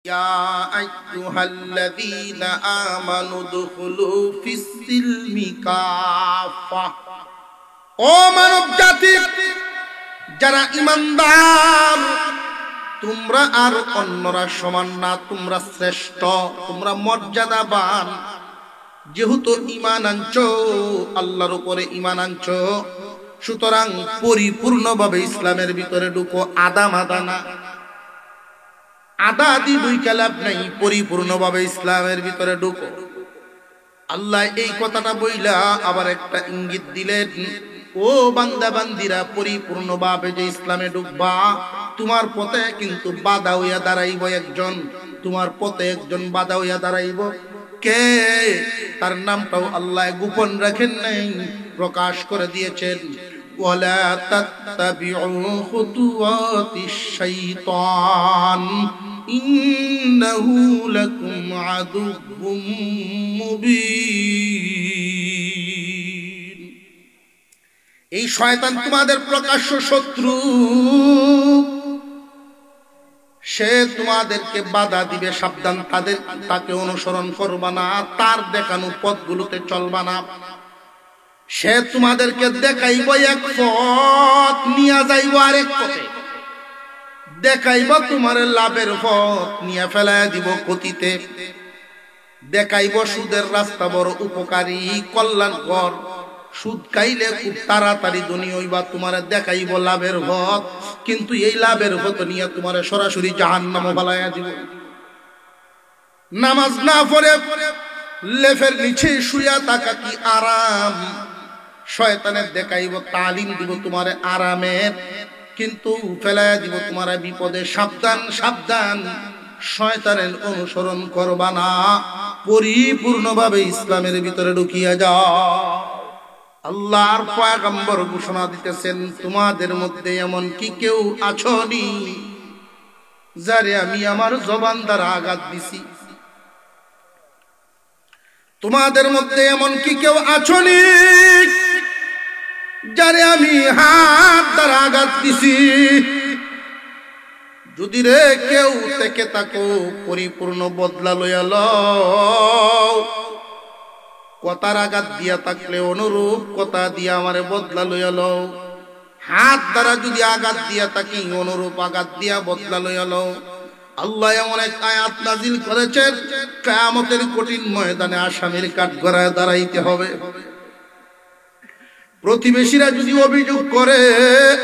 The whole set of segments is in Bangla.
يا أيها الذين آمنوا ادخلوا في السلم كافة ও মানব জাতি যারা ঈমানদার তোমরা আর অন্যরা সমান না, তোমরা শ্রেষ্ঠ, তোমরা মর্যাদাবান। যেহেতু ঈমান আনছো, আল্লাহর উপরে ঈমান আনছো, সুতরাং পরিপূর্ণভাবে ইসলামের ভিতরে ঢুকো। আদা মাদা না, আদা আদি দুই কালাপ নাই, পরিপূর্ণভাবে ইসলামের ভিতরে ঢুকো। আল্লাহ এই কথাটা বইলা আবার একটা ইঙ্গিত দিলেন, ও বান্দা বান্দিরা, পরিপূর্ণভাবে যে ইসলামে ঢুকবা, তোমার পথে কিন্তু বাধা হইয়া দাঁড়াইব একজন, তোমার পথে একজন বাধা হইয়া দাঁড়াইব। কে? তার নামটাও আল্লাহ গোপন রাখেন নাই, প্রকাশ করে দিয়েছেন। ওয়ালা তাত্তাবিউ খুতুওয়াতিশ শাইতান ইন্নাহু লাকুম আদুউম মুবিন। এই শয়তান তোমাদের প্রকাশ্য শত্রু, সে তোমাদেরকে বাধা দিবে, সাবধান, তাকে অনুসরণ করবা না, তার দেখানো পথগুলোতে চলবা না। সে তোমাদেরকে দেখাইব এক পথ, নিয়ে যাইব আরেক পথে, দেখাইব তোমার লাভের পথ, নিয়ে ফেলাইয়া দিব ক্ষতিতে। দেখাইব সুদের রাস্তা বড় উপকারী, কল্যাণকর, সুদ খাইলে খুব তাড়াতাড়ি ধনী হইবা, তোমার দেখাইব লাভের পথ, কিন্তু এই লাভের পথ নিয়ে তোমার সরাসরি জাহান্নামে ফেলাইয়া দিব। নামাজ না পড়ে লেফের নিচে শুইয়া থাকা কি আরাম? শয়তানের দেখাইব, তালিম দিব তোমার আরামের, কিন্তু ফেলাইয়া দিব তোমার বিপদে। সাবধান সাবধান, শয়তানের অনুসরণ করবা না, পরিপূর্ণভাবে ইসলামের ভিতরে ঢুকিয়া যাও। আল্লাহর পয়গম্বর ঘোষণা দিতেছেন, তোমাদের মধ্যে এমন কি কেউ আছোনি যারে আমি আমার জবান দ্বারা আঘাত দিছি? তোমাদের মধ্যে এমন কি কেউ আছোনি যারে আমি হাত দ্বারা আঘাত দিছি? যদি রে কেউ থেকে তাকো, পরিপূর্ণ বদলা লইয়া লও। কথার আঘাত দিয়া থাকলে অনুরূপ কথা দিয়া আমারে বদলা লইয়া লও। হাত দ্বারা যদি আঘাত দিয়া থাকি, অনুরূপ আঘাত দিয়া বদলা লইয়া লও। আল্লাহ এমন এক আয়াত নাজিল করেছেন, কিয়ামতের কঠিন ময়দানে আসামির কাঠগড়ায় দাঁড়াইতে হবে। প্রতিবেশীরা যদি অভিযোগ করে,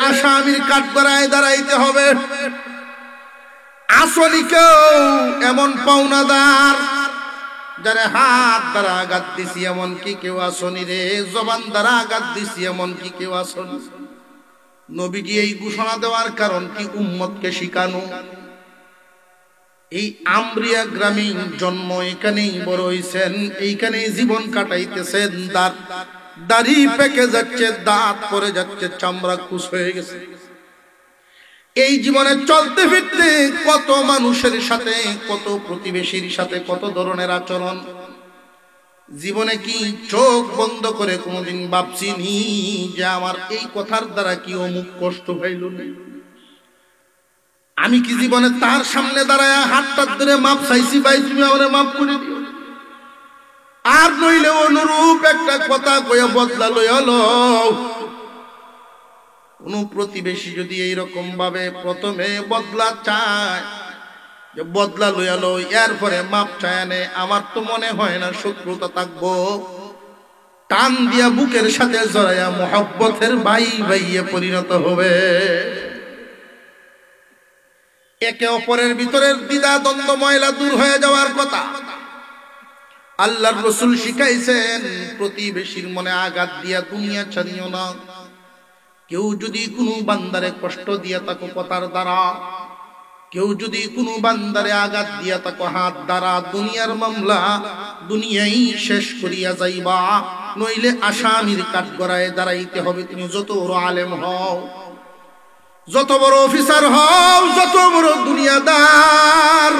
আসামির কাঠগড়ায় দাঁড়াইতে হবে। আসলিকেও এমন পাওনাদার যারা হাত দ্বারা আঘাত দিছি, এমন কি কেউ আসনি রে? জবান দ্বারা আঘাত দিছি, এমন কি কেউ আসনি? নবীজি এই ঘোষণা দেওয়ার কারণ কি? উম্মতকে শিখানো। এই আমরিয়া গ্রামে জন্ম, এখানেই বড় হইছেন, এইখানেই জীবন কাটাইতেছেন। দাড়ি পেকে যাচ্ছে, দাঁত পড়ে যাচ্ছে, চামড়া খুশ হয়ে গেছে। এই জীবনে চলতে ফিরতে কত মানুষের সাথে, কত প্রতিবেশীর সাথে কত ধরনের আচরণ। জীবনে কি চোখ বন্ধ করে কোনোদিন ভাবছিনি যে আমার এই কথার দ্বারা কি অমুক কষ্ট হইল? আমি কি জীবনে তার সামনে দাঁড়ায় হাতটা ধরে মাপ চাইছি, ভাই তুমি আমারে মাফ করে দিও? আর নইলে অনুরূপ একটা কথা কয়ে বদলা লইয়া লও। কোন প্রতিবেশী যদি এইরকম ভাবে প্রথমে বদলা চায়, যে বদলা লইয়া লো, এরপরে মাপ চায় নে, আমার তো মনে হয় না শত্রুতা থাকবো। টান দিয়া বুকের সাথে জড়াইয়া মহব্বতের ভাই ভাইয়ে পরিণত হবে। একে অপরের ভিতরের দ্বিধা দ্বন্দ্ব ময়লা দূর হয়ে যাওয়ার কথা আল্লাহর রাসূল শিখাইছেন। প্রতিবেশীর মনে আঘাত দিয়া দুনিয়া ছাড়িও না। কেউ যদি কোনো বান্দারে কষ্ট দিয়া থাকো কথার দ্বারা, কেউ যদি কোনো বান্দারে আঘাত দিয়া থাকো হাত দ্বারা, দুনিয়ার মামলা দুনিয়াই শেষ করিয়া যাইবা, নইলে আসামির কাঠগড়ায় দাঁড়াইতে হবে। তুমি যত বড় আলেম হও, যত বড় অফিসার হও, যত বড় দুনিয়াদার,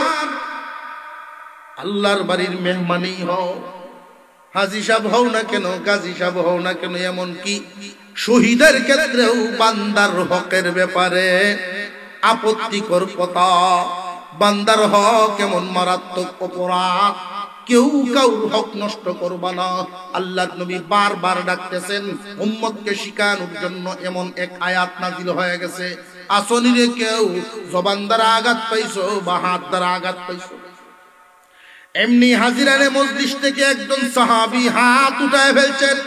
আল্লাহর বাড়ির মেহমানই হও, হাজী সাহেব হও না কেন, গাজী সাহেব হও না কেন, এমন কি শহীদের ক্ষেত্রেও বান্দার হকের ব্যাপারে আপত্তিকর কথা বান্দার হক এমন মারাত্মক অপরাধ, কেউ কাউর হক নষ্ট করবা না। আল্লাহর নবী বারবার ডাকতেছেন উম্মতকে শিখানোর জন্য। এমন এক আয়াত নাযিল হয়ে গেছে, আসনিরে কেউ জবান দ্বারা আঘাত পাইছো বা হাত দ্বারা আঘাত পাইছো। এমনি হাজিরানে মজলিস থেকে একজন সাহাবী হাত উঠায় ফেলছেন।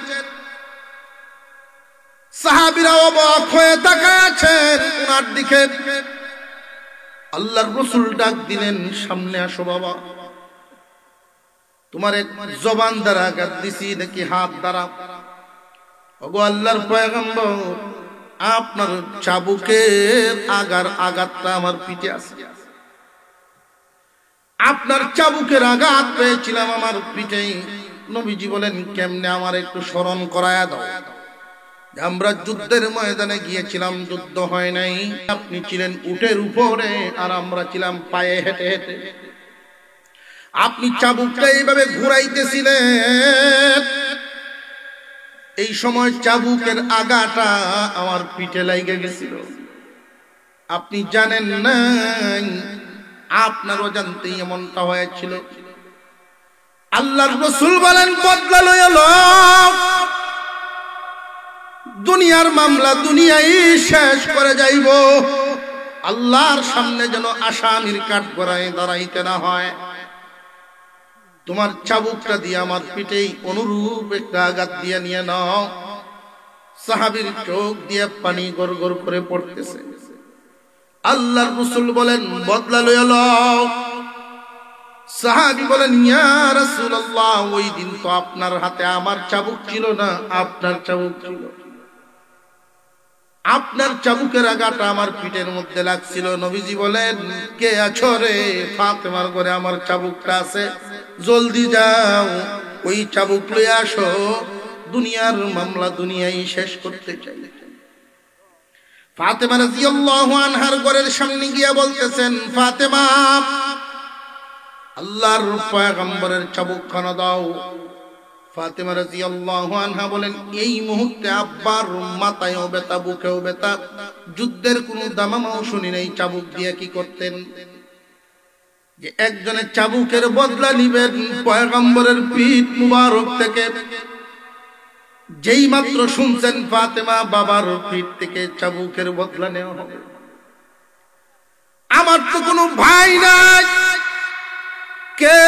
সাহাবীরা অবাক হয়ে তাকায় আছেন ওনার দিকে। আল্লাহর রাসূল ডাক দিলেন, সামনে আসো বাবা, তোমার এক জবান দ্বারা আঘাত দিছি নাকি হাত দ্বারা? ওগো আল্লাহর পয়গম্বর, আপনার চাবুকের আঘাতটা আমার পিঠে আছে। আপনার চাবুকের আঘাত পেয়েছিলাম আমার পিঠে। নবীজি বলেন, কেমনে আমার একটু স্মরণ করায়া দাও। আমরা যুদ্ধের ময়দানে গিয়েছিলাম, যুদ্ধ হয় নাই। আপনি ছিলেন উটের উপরে আর আমরা ছিলাম পায়ে হেঁটে হেঁটে। আপনি চাবুকটা এইভাবে ঘুরাইতেছিলেন, এই সময় চাবুকের আগাটা আমার পিঠে লাগে গেছিল। আপনি জানেন না, আপনার অজান্তেই এমনটা হয়েছিল। আল্লাহর রাসূল বলেন, বদলা লইয়া লও। দুনিয়ার মামলা দুনিয়ায় শেষ করে যাইব, আল্লাহর সামনে যেন আসামির কাঠগড়ায় দাঁড়াইতে না হয়। তোমার চাবুকটা দিয়ে আমার পিঠেই অনুরূপ একটা আঘাত দিয়ে নিয়ে নাও। সাহাবীর চোখ দিয়ে পানি গড় গড় করে পড়তেছে। আল্লাহর রাসূল বলেন, বদলা লইয়া লও। সাহাবী বলেন, ইয়া রাসূলুল্লাহ, ওই দিন তো আপনার হাতে আমার চাবুক ছিল না, আপনার চাবুক ছিল। আপনার চাবুকের আঘাতটা আমার পিঠের মধ্যে লাগছিল। নবীজি বলেন, কে আছো রে? ফাতেমার ঘরে আমার চাবুকটা আছে, জলদি যাও ওই চাবুক লইয়া আসো, দুনিয়ার মামলা দুনিয়ায় শেষ করতে চাই। ফাতেমা রাদিয়াল্লাহু আনহার ঘরের সামনে গিয়া বলতেছেন, ফাতেমা, আল্লাহর পয়গম্বরের চাবুকখানা দাও। ফাতেমা রাদিয়াল্লাহু আনহা বলেন, এই মুহূর্তে আব্বার মাথায়ও ব্যথা, বুকেও ব্যথা, যুদ্ধের কোনো দামামাও শুনি নাই। চাবুক দিয়ে কি করতেন? যে একজনের চাবুকের বদলা নিবেন পয়গম্বরের পিঠ মুবারক থেকে। যেই মাত্র শুনছেন ফাতেমা বাবার পিঠ থেকে চাবুকের বদলা নেওয়া হবে। আমার তো কোনো ভাই নাই, কে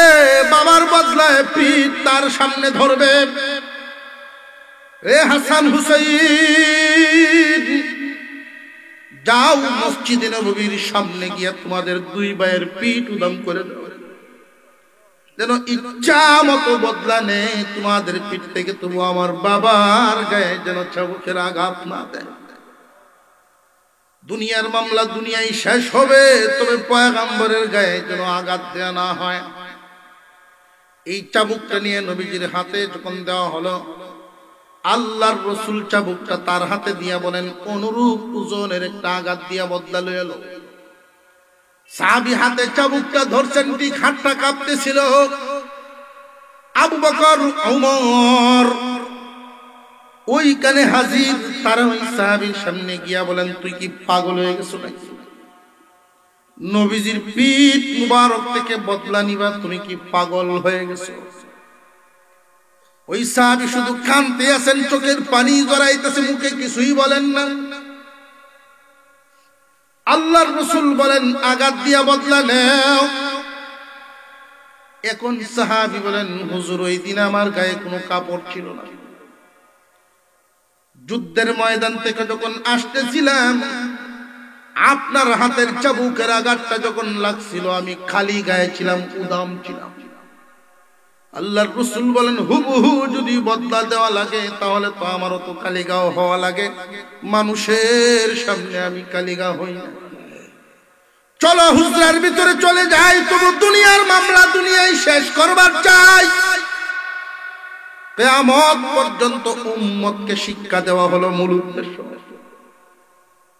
বাবার বদলায় পিঠ তার সামনে ধরবে? এ হাসান হুসাইন, যাও মসজিদে নববীর সামনে গিয়া তোমাদের দুই ভাইয়ের পিঠ উদাম করে দাও, যেন ইচ্ছা মতো বদলা নেই তোমাদের পিঠ থেকে, তবু আমার বাবার গায়ে যেন চাবুকের আঘাত না দেয়। দুনিয়ার মামলা দুনিয়ায় শেষ হবে, তবে পয়গম্বরের গায়ে যেন আঘাত দেয়া না হয়। এই চাবুকটা নিয়ে নবীজির হাতে যখন দেওয়া হলো, আল্লাহর রাসূল চাবুকটা তার হাতে দিয়া বলেন, অনুরূপ ওজনের একটা আঘাত দিয়া বদলা লয়ে এলো। সাহাবী হাতে চাবুকটা ধরছেন, ঠিক হাতটা কাঁপতেছিল। আবু বকর, ওমর ওইখানে হাজির। তারা ওই সাহাবীর সামনে গিয়া বলেন, তুই কি পাগল হয়ে গেছো নাকি? নবীজির পিঠ মুবারক থেকে বদলা নিবা, তুমি কি পাগল হয়ে গেছো? ওই সাহাবী শুধু কাঁদতে আছেন, চোখের পানি গড়াইতেছে, মুখে কিছুই বলেন না। আল্লাহর রাসূল বলেন, আঘাত দিয়া বদলা নেও। এখন সাহাবী বলেন, হুজুর, ওই দিন আমার গায়ে কোনো কাপড় ছিল না। যুদ্ধের ময়দান থেকে যখন আসতেছিলাম, আপনার হাতের চাবুকের আঘাতটা যখন লাগছিল, আমি খালি গায়ে ছিলাম, উদাম ছিলাম। আল্লাহর রাসূল বলেন, হুবহু যদি বদলা দেওয়া লাগে তাহলে তো আমারও তো কালিগাও হওয়া লাগে। মানুষের সামনে আমি কালিগা হই না। চলো হুজরার ভিতরে চলে যাই, তবু দুনিয়ার মামলা দুনিয়ায় শেষ করবার চাই। কিয়ামত পর্যন্ত উম্মতকে শিক্ষা দেওয়া হলো মূল উদ্দেশ্য।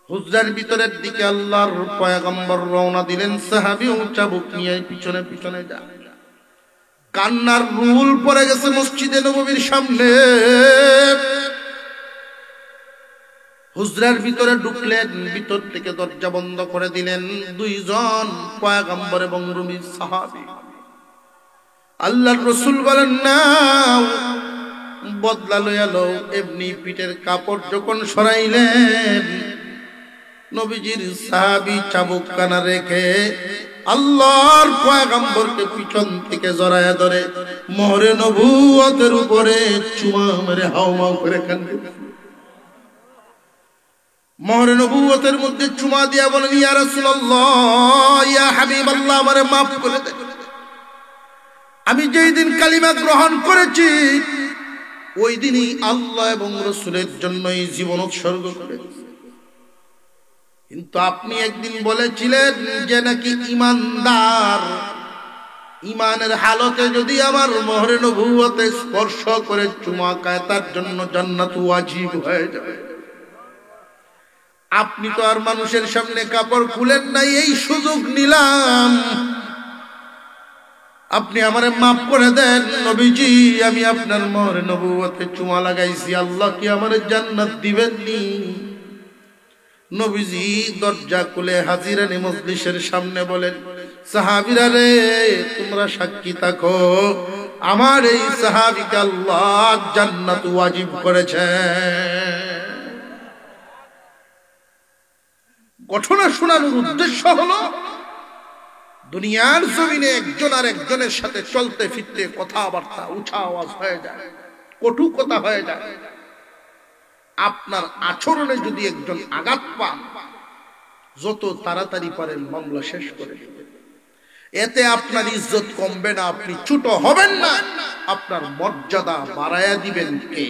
হুজরার ভিতরের দিকে আল্লাহর পয়গম্বর রওনা দিলেন, সাহাবী চাবুক নিয়ে পিছনে পিছনে যায়। কান্নার রুল পড়ে গেছে মসজিদে নববীর সামনে। হুজরার ভিতরে ঢুকলেন, ভিতর থেকে দরজা বন্ধ করে দিলেন দুইজন পয়গম্বর এবং রুমী সাহাবী। আল্লাহর রাসূল বলেন না বদলা লইয়া লও। এমনি পিঠের কাপড় যখন সরাইলেন, নবীজির সাহাবী চাবুক কানা রেখে আল্লাহর পয়গম্বরকে পিছন থেকে জড়ায়া ধরে মোহরে নবুয়তের উপরে চুমা মেরে হাওমাও করে কান্দে। মোহরে নবুয়তের মধ্যে চুমা দিয়া বলেন, ইয়া রাসূলুল্লাহ, ইয়া হাবিবাল্লাহ, আমারে মাফ করে দেন। আমি যেই দিন কালিমা গ্রহণ করেছি ওই দিনই আল্লাহ এবং রাসূলের জন্যই জীবন উৎসর্গ করেছি। কিন্তু আপনি একদিন বলেছিলেন যে নাকি ইমানদার ইমানের হালতে যদি আমার মোহরে নবুয়তে স্পর্শ করে চুমা খায় তার জন্য জান্নাত ওয়াজিব হয়ে যাবে। আপনি তো আর মানুষের সামনে কাপড় খুলেন নাই, এই সুযোগ নিলাম, আপনি আমারে মাফ করে দেন নবীজি। আমি আপনার মোহরে নবুয়তে চুমা লাগাইছি, আল্লাহ কি আমারে জান্নাত দিবেননি? নবীজি দরজা খুলে হাজিরানি মজলিসের সামনে বলেন, সাহাবীরা রে, তোমরা সাক্ষী থাকো, আমার এই সাহাবীকে আল্লাহ জান্নাত ওয়াজিব করেছে। ঘটনা শোনানোর উদ্দেশ্য হলো দুনিয়ার জমিনে একজন আর একজনের সাথে চলতে ফিরতে কথাবার্তা উঁচা আওয়াজ হয়ে যায়, কটু কথা হয়ে যায়। আপনার আচরণে যদি একজন আঘাত পান, যত তাড়াতাড়ি পারেন মামলা শেষ করে দিবেন। এতে আপনার ইজ্জত কমবে না, আপনি ছোট হবেন না, আপনার মর্যাদা বাড়ায়া দিবেন কে?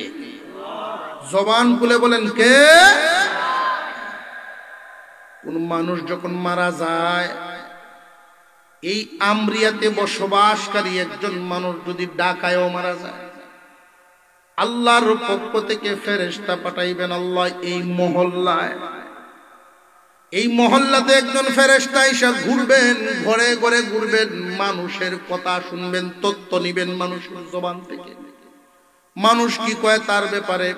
জবান খুলে বলেন কে? কোন মানুষ যখন মারা যায়, এই আমরিয়াতে বসবাসকারী একজন মানুষ যদি ঢাকায়ও মারা যায়, আল্লাহর পক্ষ থেকে ফেরেশতা পাঠাইবেন আল্লাহ এই মহল্লাতে একজন ফেরেশতা এসে ঘুরবেন, ঘরে ঘরে ঘুরবেন, মানুষের কথা শুনবেন, তথ্য নিবেন মানুষের জবান থেকে। মানুষ কি কয় তার ব্যাপারে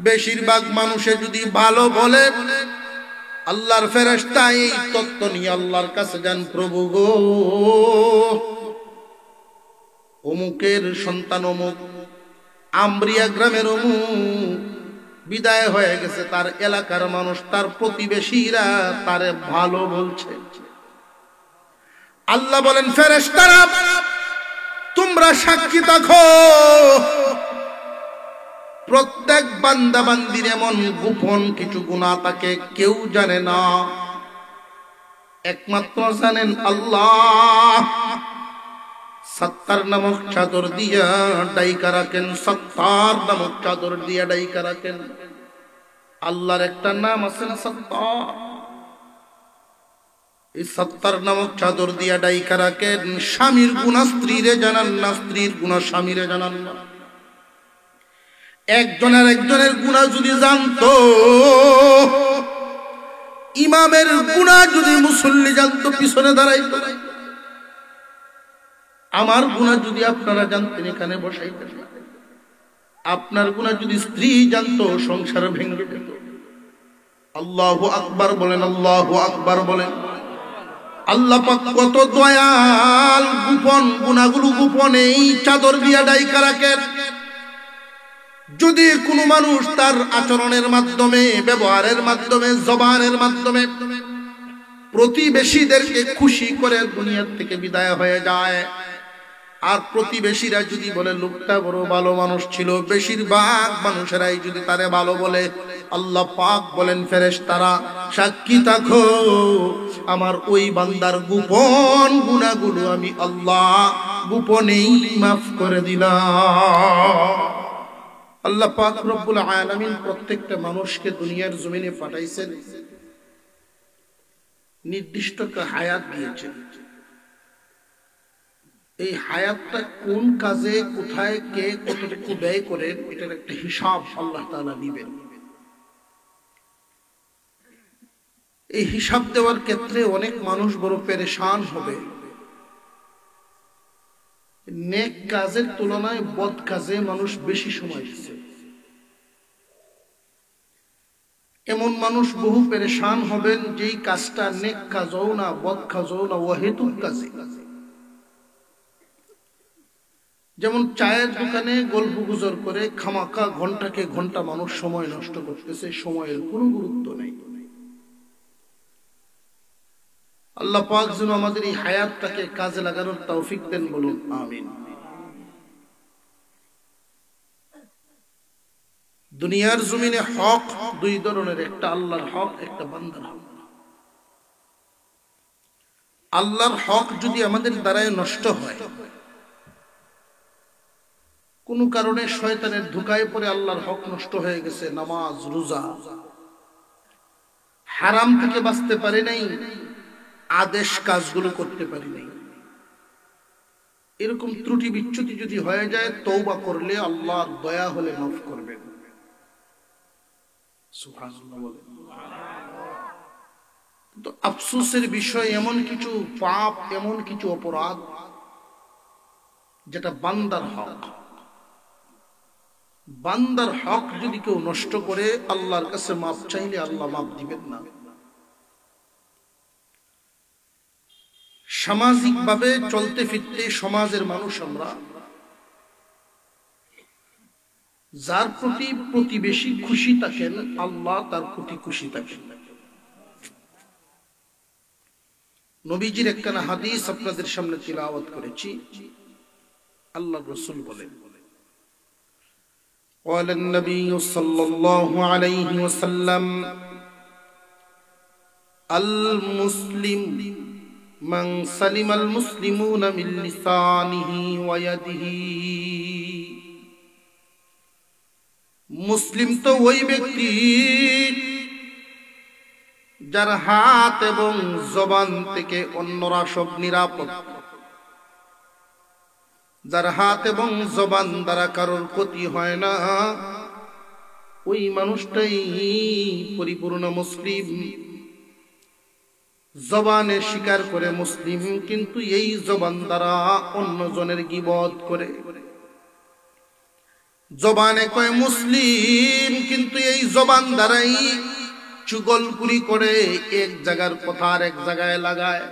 বেশিরভাগ মানুষে যদি ভালো বলে, আল্লাহর ফেরেশতা এই তথ্য নিয়ে আল্লাহর কাছে যান, প্রভু গো, অমুকের সন্তান অমুক আমরিয়া গ্রামের অমুক বিদায় হয়ে গেছে, তার এলাকার মানুষ, তার প্রতিবেশীরা তারে ভালো বলছে। আল্লাহ বলেন, ফেরেশতারা তোমরা সাক্ষী থাকো, প্রত্যেক বান্দা বান্দির এমন গোপন কিছু গুনাহ থাকে কেউ জানে না, একমাত্র জানেন আল্লাহ। সত্তার নামক চাদর দিয়া ডাইকা রাখেন, সত্তার নামক চাদর দিয়া ডাইকা রাখেন। আল্লাহর একটা নাম আছে না, সত্তার। এই সত্তার নামক চাদর দিয়া ডাইকা রাখেন। স্বামীর গুনাহ স্ত্রীরে জানান না, স্ত্রীর গুনাহ স্বামীরে জানান না। একজনের একজনের গুনাহ যদি জানতো, ইমামের গুনাহ যদি মুসল্লি জানতো পিছনে দাঁড়াইতো। আমার গুনাহ যদি আপনারা জানতেন এখানে বসাইতেন। আপনার গুনাহ যদি স্ত্রী জানতো সংসার ভেঙে যেত। আল্লাহু আকবার বলেন, আল্লাহু আকবার বলেন। আল্লাহ পাক কত দয়াল, গোপন গুনাহগুলো গোপনেই চাদর দিয়া ডাইকা রাখেন। যদি কোনো মানুষ তার আচরণের মাধ্যমে, ব্যবহারের মাধ্যমে, জবানের মাধ্যমে প্রতিবেশীদেরকে খুশি করে দুনিয়ার থেকে বিদায় হয়ে যায়, আর প্রতিবেশীরা যদি বলে লোকটা বড় ভালো মানুষ ছিল, বেশিরভাগ মানুষেরাই যদি তারে ভালো বলে, আল্লাহ পাক বলেন ফেরেশতারা সাক্ষী থাকো, আমার ওই বান্দার গোপন গুনাহগুলো আমি আল্লাহ গোপনেই মাফ করে দিলাম। আল্লাহ পাক রব্বুল আলামিন প্রত্যেকটা মানুষকে দুনিয়ার জমিনে পাঠাইছেন, নির্দিষ্ট একটা হায়াত দিয়েছেন। এই হায়াতটা কোন কাজে, কোথায়, কে কতটুকু ব্যয় করেন, এটার একটা হিসাব আল্লাহ তাআলা নেবেন। এই হিসাব দেওয়ার ক্ষেত্রে অনেক মানুষ বড় পেরেশান হবে। নেক কাজের তুলনায় বদ কাজে মানুষ বেশি সময় দিচ্ছে। এমন মানুষ বহু পেরেশান হবেন যেই কাজটা নেক কাজও না, বদ কাজও না, অহেতুক কাজে। যেমন চায়ের দোকানে গল্প গুজর করে খামাকা ঘন্টাকে ঘন্টা মানুষ সময় নষ্ট করতেছে, সময়ের কোনো গুরুত্ব নেই। আল্লাহ পাক যেন আমাদের এই হায়াতটাকে কাজে লাগানোর তৌফিক দেন, বলুন আমিন। দুনিয়ার জমিনে হক দুই ধরনের, একটা আল্লাহর হক, একটা বান্দার হক। আল্লাহর হক যদি আমাদের দ্বারায় নষ্ট হয়, কোন কারণে শয়তানের ধোঁকায় পড়ে আল্লাহর হক নষ্ট হয়ে গেছে, নামাজ রোজা, হারাম থেকে বাঁচতে পারি নাই, আদেশ কাজগুলো করতে পারি নাই, এরকম ত্রুটি বিচ্যুতি যদি হয়ে যায়, তওবা করলে আল্লাহর দয়া হলে মাফ করবেন। সুবহানাল্লাহ বলেন। তো আফসোসের বিষয়, এমন কিছু পাপ, এমন কিছু অপরাধ যেটা বান্দার হক, বান্দার হক যদি কেউ নষ্ট করে আল্লাহর কাছে মাফ চাইলে আল্লাহ মাফ দিবেন না। সামাজিক ভাবে চলতে ফিরতে সমাজের মানুষ আমরা, যার প্রতি প্রতিবেশী খুশি থাকেন আল্লাহ তার প্রতি খুশি থাকেন। নবীজির একখানা হাদিস আপনাদের সামনে তিলাওয়াত করেছি। আল্লাহ রাসূল বলেন, قال النبي صلى الله عليه وسلم المسلم من سلم المسلمون من لسانه ويده। মুসলিম তো ওই ব্যক্তি যার হাত এবং জবান থেকে অন্যরা সব নিরাপদ, যার হাত এবং জবান দ্বারা কারোর ক্ষতি হয় না, ওই মানুষটাই পরিপূর্ণ মুসলিম। জবানে স্বীকার করে মুসলিম, কিন্তু এই জবান দ্বারা অন্যজনের গীবত করে। জবানে কয় মুসলিম, কিন্তু এই জবান দ্বারাই চুগলখুরি করে, এক জায়গার কথা আর এক জায়গায় লাগায়।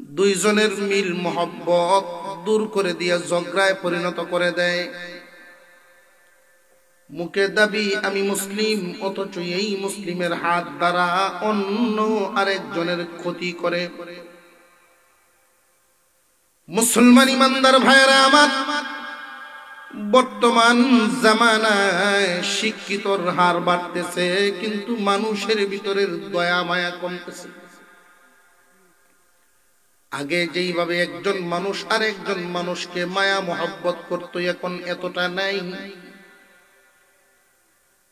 দুইজনের মিল মহব্বত দূর করে দিয়ে ঝগড়ায় পরিণত করে দেয়। মুখে দাবি আমি মুসলিম, অথচ এই মুসলিমের হাত দ্বারা অন্য আরেকজনের ক্ষতি করে। মুসলমান ইমানদার ভাইরা আমার, বর্তমান জামানায় শিক্ষিতর হার বাড়তেছে, কিন্তু মানুষের ভিতরের দয়া মায়া কমতেছে। আগে যেইভাবে একজন মানুষ আর একজন মানুষকে মায়া মোহাব্বত করত, এখন এতটা নাই।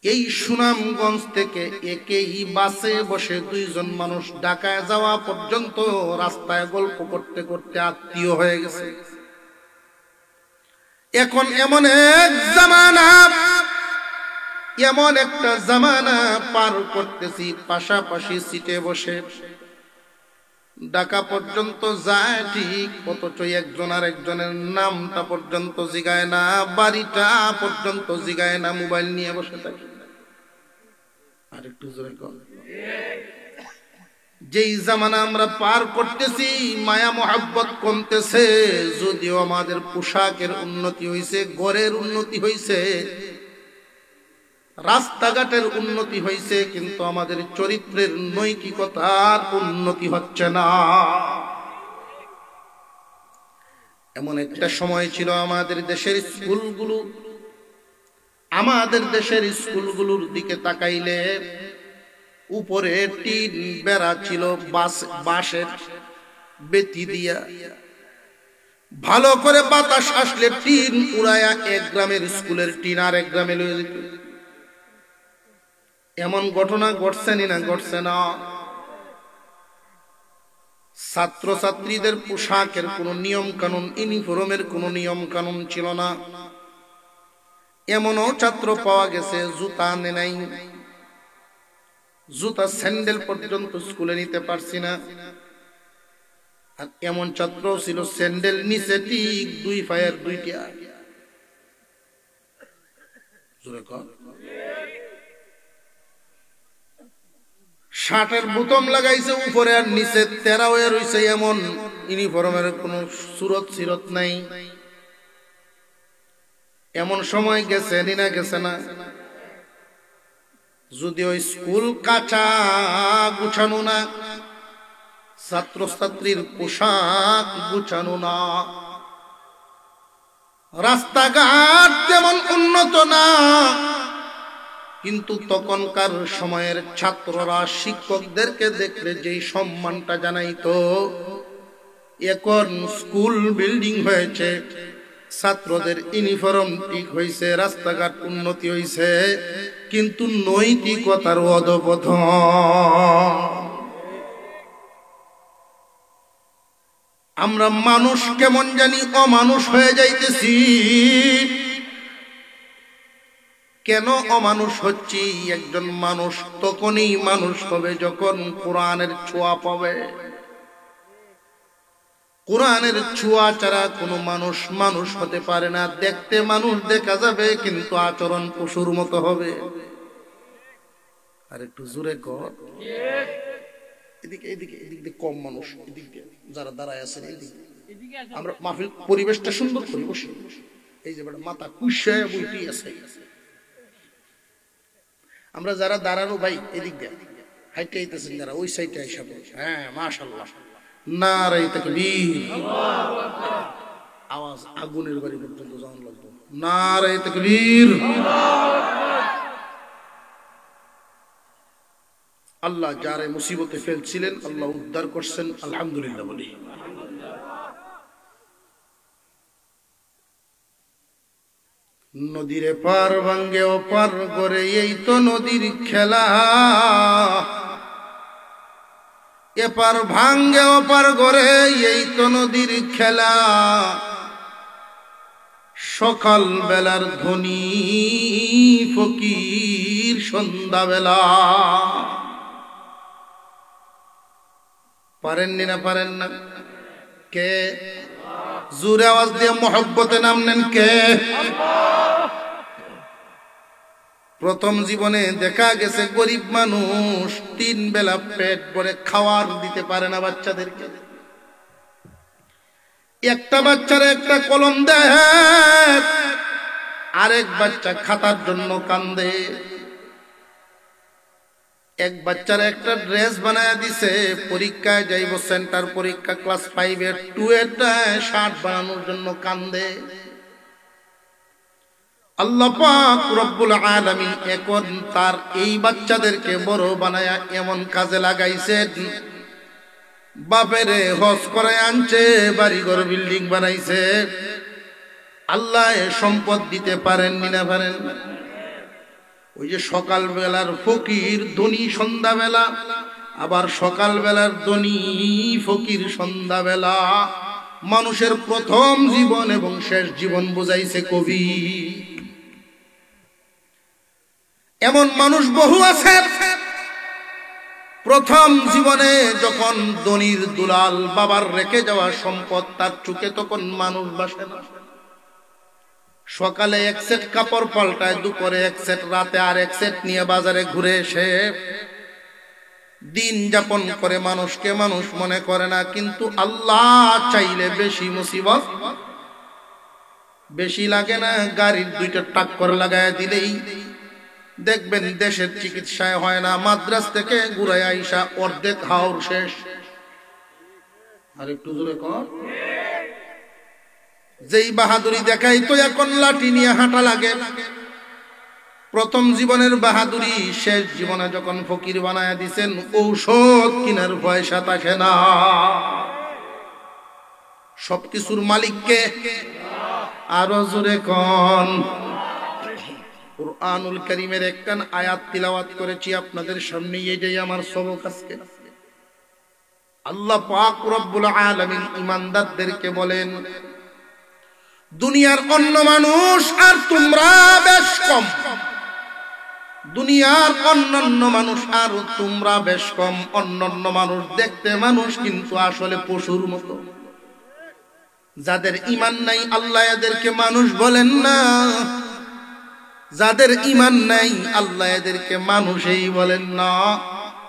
এই সুনামগঞ্জ থেকে একই বাসে বসে দুইজন মানুষ ঢাকায় যাওয়া পর্যন্ত রাস্তায় গল্প করতে করতে আত্মীয় হয়ে গেছে। এখন এমন এক জামানা, এমন একটা জামানা পার করতেছি, পাশাপাশি সিটে বসে ঢাকা পর্যন্ত যায় ঠিক, অথচ একজন আর একজনের নামটা পর্যন্ত জিগায় না, বাড়িটা পর্যন্ত জিগায় না, মোবাইল নিয়ে বসে থাকে। আরেকটু জোরে কর। যেই জামানা আমরা পার করতেছি, মায়া মোহাব্বত কমতেছে। যদিও আমাদের পোশাকের উন্নতি হয়েছে, ঘরের উন্নতি হয়েছে, রাস্তাঘাটের উন্নতি হয়েছে, কিন্তু আমাদের চরিত্রের নৈতিকতার উন্নতি হচ্ছে না। এমন একটা সময় ছিল আমাদের দেশের স্কুলগুলো, আমাদের দেশের স্কুলগুলোর দিকে তাকাইলে উপরে টিন বেড়া ছিল, বাঁশের বেতি দিয়া, ভালো করে বাতাস আসলে টিন উড়ায়া এক গ্রামের স্কুলের টিন আর এক গ্রামে লয়ে যেত। এমন ঘটনা ঘটছে না? ঘটছে না? ছাত্র ছাত্রীদের পোশাকের কোন নিয়ম কানুন, ইউনিফর্মের কোন নিয়ম কানুন ছিল না। এমনও ছাত্র পাওয়া গেছে জুতা আনে নাই, জুতা স্যান্ডেল পর্যন্ত স্কুলে নিতে পারছি না। আর এমন ছাত্র ছিল স্যান্ডেল নিচে ঠিক দুই পায়ের দুইটা। শার্টের বোতাম লাগাইছে উপরে আর নিচে তেরা হয়ে রইছে, এমন ইউনিফর্মের কোনো সুরত সিরত নাই। এমন সময় গেছে না গেছে না? যদি ওই স্কুল কাঁচা গুছানো না, ছাত্রছাত্রীর পোশাক গুছানো না, রাস্তাঘাট তেমন উন্নত না, কিন্তু তখনকার সময়ের ছাত্ররা শিক্ষকদেরকে দেখলে যেই সম্মানটা জানাইতো, এখন স্কুল বিল্ডিং হয়েছে, ছাত্রদের ইউনিফর্ম ঠিক হয়েছে, রাস্তাঘাট উন্নতি হয়েছে, কিন্তু নৈতিকতার অধঃপতন। আমরা মানুষ কেমন জানি অমানুষ হয়ে যাইতেছি। কেন অমানুষ হচ্ছি? একজন মানুষ তখনই মানুষ হবে যখন কোরআনের ছোঁয়া পাবে। কোরআনের ছোঁয়া ছাড়া কোনো মানুষ মানুষ হতে পারে না। দেখতে মানুষ দেখা যাবে, কিন্তু আচরণ পশুর মতো হবে। আর একটু জোরে কর। এদিকে এদিকে এদিকে কম মানুষ, এদিকে যারা দাঁড়ায় আছেন এদিকে। আমরা মাহফিল পরিবেশটা সুন্দর করি, বসে এই যে মাথা কুশায় বইটি আছে। আমরা যারা দাঁড়ানো ভাই এদিক দিয়ে হাইটে আইতেছেন, যারা ওই সাইডে হিসাবে, হ্যাঁ মাশাআল্লাহ, নারে তাকবীর, আওয়াজ আগুনের বাড়ি পর্যন্ত যাওয়ান লাগবে, নারে তাকবীর। আল্লাহ যারে মুসিবতে ফেলছিলেন আল্লাহ উদ্ধার করছেন, আলহামদুলিল্লাহ বলি। নদীর পার ভাঙ্গে ওপার করে, এই তো নদীর খেলা। এপার ভাঙ্গে ওপার করে, এই তো নদীর খেলা। সকাল বেলার ধ্বনি ফকির সন্ধ্যাবেলা। পারেননি না? পারেন না? কে? জোরে আওয়াজ দিয়ে মহব্বতে নাম নেন কে? প্রথম জীবনে দেখা গেছে গরিব মানুষ 3 বেলা পেট ভরে খাওয়ার দিতে পারে না বাচ্চাদেরকে। একটা বাচ্চার একটা কলম দেয়, আরেক বাচ্চা খাতার জন্য কান্দে। এক বাচ্চার একটা ড্রেস বানায় দিছে, পরীক্ষায় যাইব সেন্টার পরীক্ষা, ক্লাস 5 এর 2 এর শার্ট বানানোর জন্য কান্দে। আল্লাহ পাক রব্বুল আলামিন এখন তার এই বাচ্চাদেরকে বড় বানায়া এমন কাজে লাগাইছেন, বাপেরে হজ করে আনছে, বাড়িঘর বিল্ডিং বানাইছে। আল্লাহ সম্পদ দিতে পারেননি না? পারেন। ওই যে সকাল বেলার ফকির ধনী সন্ধ্যাবেলা, আবার সকাল বেলার ধনী ফকির সন্ধ্যাবেলা। মানুষের প্রথম জীবন এবং শেষ জীবন বুঝাইছে কবি। এমন মানুষ বহু আছে, প্রথম জীবনে যখন ধনীর দুলাল বাবার রেখে যাওয়া সম্পদ তার চোখে, তখন মানুষ বাসে না। সকালে এক সেট কাপড় পাল্টায়, দুপুরে এক সেট, রাতে আর এক সেট নিয়ে বাজারে ঘুরে এসে দিন যাপন করে। মানুষকে মানুষ মনে করে না, কিন্তু আল্লাহ চাইলে বেশি মুসিবত বেশি লাগে না। গাড়ির 2টা টাক্কর লাগায় দিলেই দেখবেন দেশের চিকিৎসায় হয় না, মাদ্রাস থেকে ঘুরে আইসা অর্ধেক হাওর শেষ। আর একটু জোরে কর। যেই বাহাদুরি দেখাই তো এখন লাঠি নিয়ে হাঁটা লাগে। প্রথম জীবনের বাহাদুরি শেষ জীবনে যখন ফকির বানায় দিছেন, ঔষধ কিনার পয়সা থাকে না। সবকিছুর মালিককে আরো জোরে কোন। কুরআনুল কারীমের একখান আয়াত তিলাওয়াত করেছি আপনাদের সামনে, এটাই আমার সবক আজকে। আল্লাহ পাক রব্বুল আলামিন ঈমানদারদেরকে বলেন, দুনিয়ার অন্য মানুষ আর তোমরা বেশ কম। দুনিয়ার অন্যান্য মানুষ আর তোমরা বেশ কম। অন্যান্য মানুষ দেখতে মানুষ, কিন্তু আসলে পশুর মতো। যাদের ঈমান নাই আল্লাহ এদেরকে মানুষ বলেন না, যাদের ঈমান নাই আল্লাহ এদেরকে মানুষই বলেন না।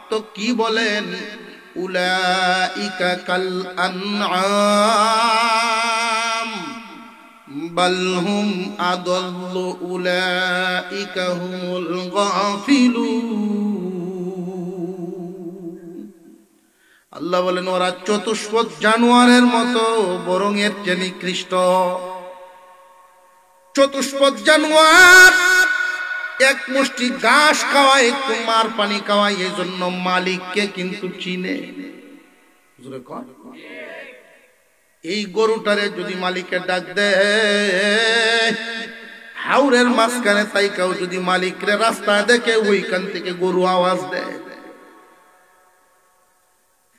তো কি বলেন, উলাইকা কাল আনআম বাল হুম আদাল্লু উলাইকা হুমুল গাফিলুন। আল্লাহ বলেন ওরা চতুষ্পদ জানোয়ারের মতো, বরং এর চেয়ে নিকৃষ্ট। চতুষ্পদ জানোয়ার এক মুষ্টি ঘাস খাওয়ায়, একটু মার পানি খাওয়ায়, এই জন্য মালিককে কিন্তু চিনে। এই গরুটারে যদি মালিকের ডাক দেয়, হাওরের মাঝখানে তাইকাও যদি মালিকরে রাস্তায় দেখে, ওইখান থেকে গরু আওয়াজ দেয়,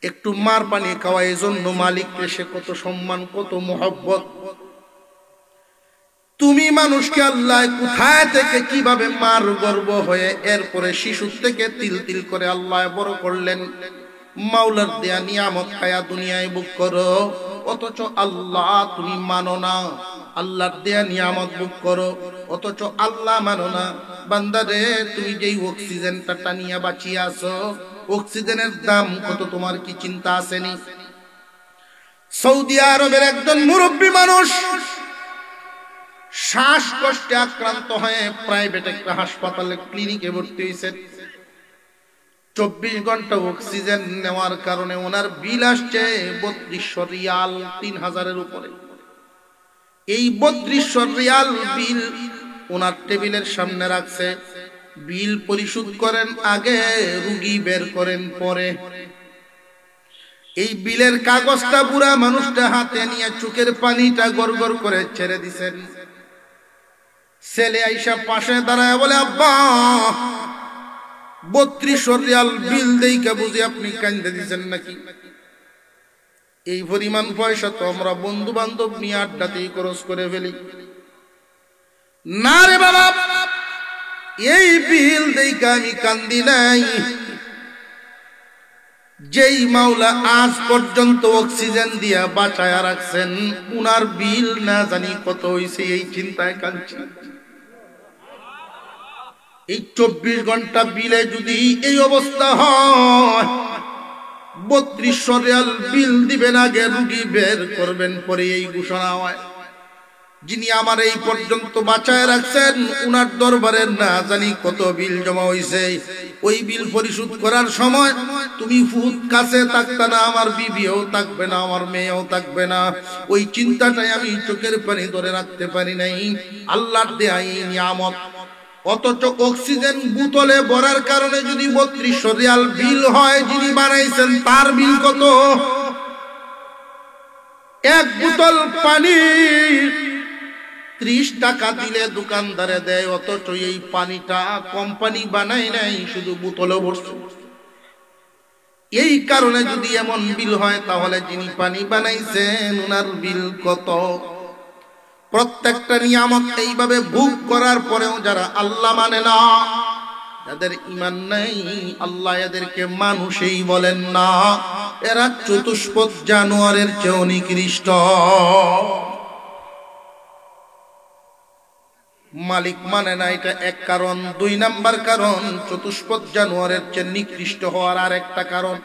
একটু মার পানি খাওয়ায়, এই জন্য মালিককে সে কত সম্মান, কত মোহব্বত। তুমি মানুষকে আল্লাহ কোথায় থেকে কিভাবে মার গর্ব হয়ে এরপরে শিশুর থেকে তিল তিল করে আল্লাহ বড় করলেন। মাওলার দেয়া নিয়ামত খায়া দুনিয়ায় বুক করো, অথচ আল্লাহ তুমি মানো না। আল্লাহর দেয়া নিয়ামত বুক করো, অথচ আল্লাহ মানো না। বান্দারে, তুমি যেই অক্সিজেনটা টানিয়া বাঁচিয়ে আছো, অক্সিজেনের দাম কত তোমার কি চিন্তা আসেনি? সৌদি আরবের একজন মুরব্বী মানুষ শ্বাসকষ্টে আক্রান্ত হয়ে প্রাইভেট একটা হাসপাতালে, ক্লিনিকে ভর্তি হয়েছেন। 24 ঘন্টা অক্সিজেন নেওয়ার কারণে ওনার বিল আসছে 3200 রিয়াল, 3000-এর উপরে। এই 3200 রিয়াল বিল ওনার টেবিলের সামনে রাখছে। বিল পরিশোধ করেন আগে, রুগী বের করেন পরে। এই বিলের কাগজটা বুড়া মানুষটা হাতে নিয়ে চোখের পানিটা গড়গড় করে ছেড়ে দিছেন। ছেলে আইসা পাশে দাঁড়ায় বলে, আব্বা 3200 রিয়াল বিল দেইকা বুঝি আপনি কান্দে দিছেন নাকি? এই পরিমাণ পয়সা তো আমরা বন্ধু বান্ধব নিয়ে আড্ডাতেই খরচ করে ফেলি। না রে বাবা, এই বিল দেইকা আমি কান্দি নাই। যেই মাওলা আজ পর্যন্ত অক্সিজেন দিয়া বাঁচায়া রাখছেন, উনার বিল না জানি কত হইছে, এই চিন্তায় কাঁদছি। এই 24 ঘন্টা বিলে যদি এই অবস্থা হয়, 3200 রিয়াল বিল দিবেন আগে, রুগী বের করবেন পরে, এই ঘোষণা হয়। যিনি আমার এই পর্যন্ত বাঁচায় রাখছেন, উনার দরবারে না জানি কত বিল জমা হইছে। ওই বিল পরিশোধ করার সময় তুমি ফুট কাছে থাকতে না, আমার বিবিও থাকবে না, আমার মেয়েও থাকবে না। ওই চিন্তাটাই আমি চোখের পানি ধরে রাখতে পারি নাই। আল্লাহর দেয়া এই নিয়ামত, অথচ অক্সিজেন বোতলে ভরার কারণে যদি 3200 রিয়াল বিল হয়, যিনি বানাইছেন তার বিল কত? এক বোতল পানি 30 টাকা দিলে দোকানদারে দেয়, অথচ এই পানিটা কোম্পানি বানায় নাই, শুধু বোতলে ভরছে। এই কারণে যদি এমন বিল হয়, তাহলে যিনি পানি বানাইছেন উনার বিল কত? প্রত্যেকটা নিয়ামত এইভাবে ভোগ করার পরেও যারা আল্লাহ মানে না, যাদের ঈমান নাই, আল্লাহ এদেরকে মানুষই বলেন না, এরা চতুষ্পদ জানোয়ারের চেয়েও নিকৃষ্ট। মালিক মানে না, এটা এক কারণ। 2 নাম্বার কারণ, চতুষ্পদ জানোয়ারের চেয়ে নিকৃষ্ট হওয়ার আর একটা কারণ।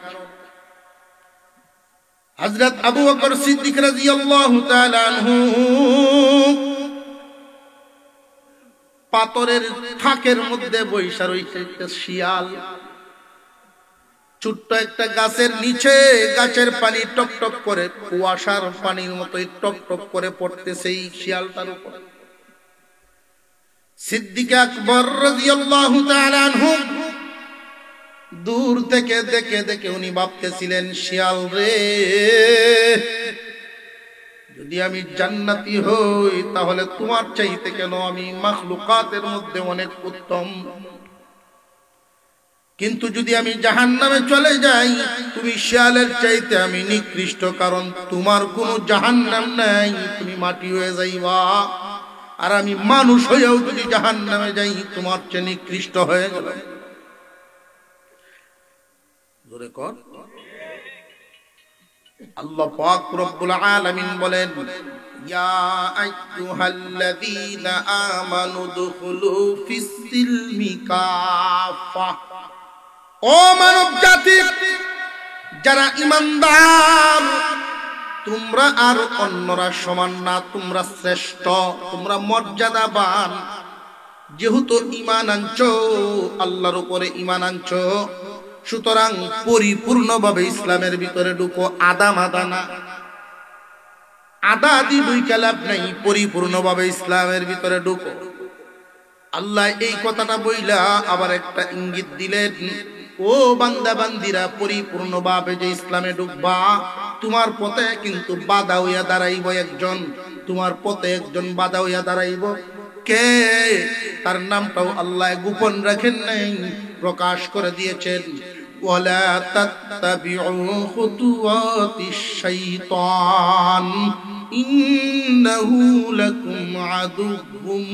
হযরত আবু বকর সিদ্দিক রাদিয়াল্লাহু তাআলা আনহু পাথরের থাকের মধ্যে বৈশা রইছে একটা শিয়াল। ছোট্ট একটা গাছের নিচে, গাছের পানি টপ টপ করে, কুয়াশার পানির মতোই টপ টপ করে পড়তেছে এই শিয়ালটার উপর। সিদ্দিক আকবর রাদিয়াল্লাহু তাআলা আনহু দূর থেকে দেখে দেখে উনি ভাবতেছিলেন, শিয়াল রে, যদি আমি জান্নাতি হই তাহলে তোমার চাইতে কেন আমি মাখলুকাতের মধ্যে অনেক উত্তম। কিন্তু যদি আমি জাহান্নামে চলে যাই, তুমি শিয়ালের চাইতে আমি নিকৃষ্ট, কারণ তোমার কোনো জাহান্নাম নাই, তুমি মাটি হয়ে যাইবা। আর আমি মানুষ হয়েও যদি জাহান্নামে যাই, তোমার চেয়ে নিকৃষ্ট হয়ে গেল। জোরে কর। আল্লাহ পাক রব্বুল আলামিন বলেন, ইয়া আইয়ুহাল্লাযীনা আমানু দুখুলু ফিস-সিলমি কাফা। ও ও মানব জাতি, যারা ঈমানদার, তোমরা আর অন্যরা সমান না, তোমরা শ্রেষ্ঠ, তোমরা মর্যাদাবান। যেহেতু ঈমান আনছো, আল্লাহর উপরে ঈমান আনছো, সুতরাং পরিপূর্ণভাবে ইসলামের ভিতরে ঢুকো। আদা মাদা না, আদা আদি দুই কালাপ নাই, পরিপূর্ণভাবে ইসলামের ভিতরে ঢুকো। আল্লাহ এই কথাটা বইলা আবার একটা ইঙ্গিত দিলেন, ও বান্দা বান্দিরা, পরিপূর্ণভাবে যে ইসলামে ঢুকবা, তোমার পথে কিন্তু বাধা হইয়া দাঁড়াইব একজন, তোমার পথে একজন বাধা হইয়া দাঁড়াইব। কে? তার নামটাও আল্লাহ গোপন রাখেন নাই, প্রকাশ করে দিয়েছেন। ওয়ালা তাত্তাবিউ খুতুওয়াতিশ শাইতান ইন্নাহু লাকুম আদুউম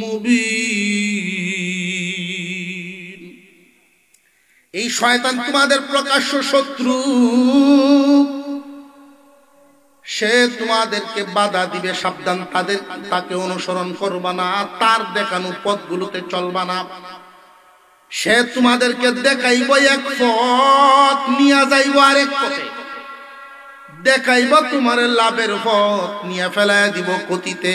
মুবিন। এই শয়তান তোমাদের প্রকাশ্য শত্রু, সে তোমাদেরকে বাধা দিবে, সাবধান, তাকে অনুসরণ করবা না, তার দেখানো পথগুলোতে চলবা না। সে তোমাদেরকে দেখাইব এক পথ, নিয়ে যাইব আরেক পথে, দেখাইব তোমার লাভের পথ, নিয়ে ফেলাইয়া দিব ক্ষতিতে।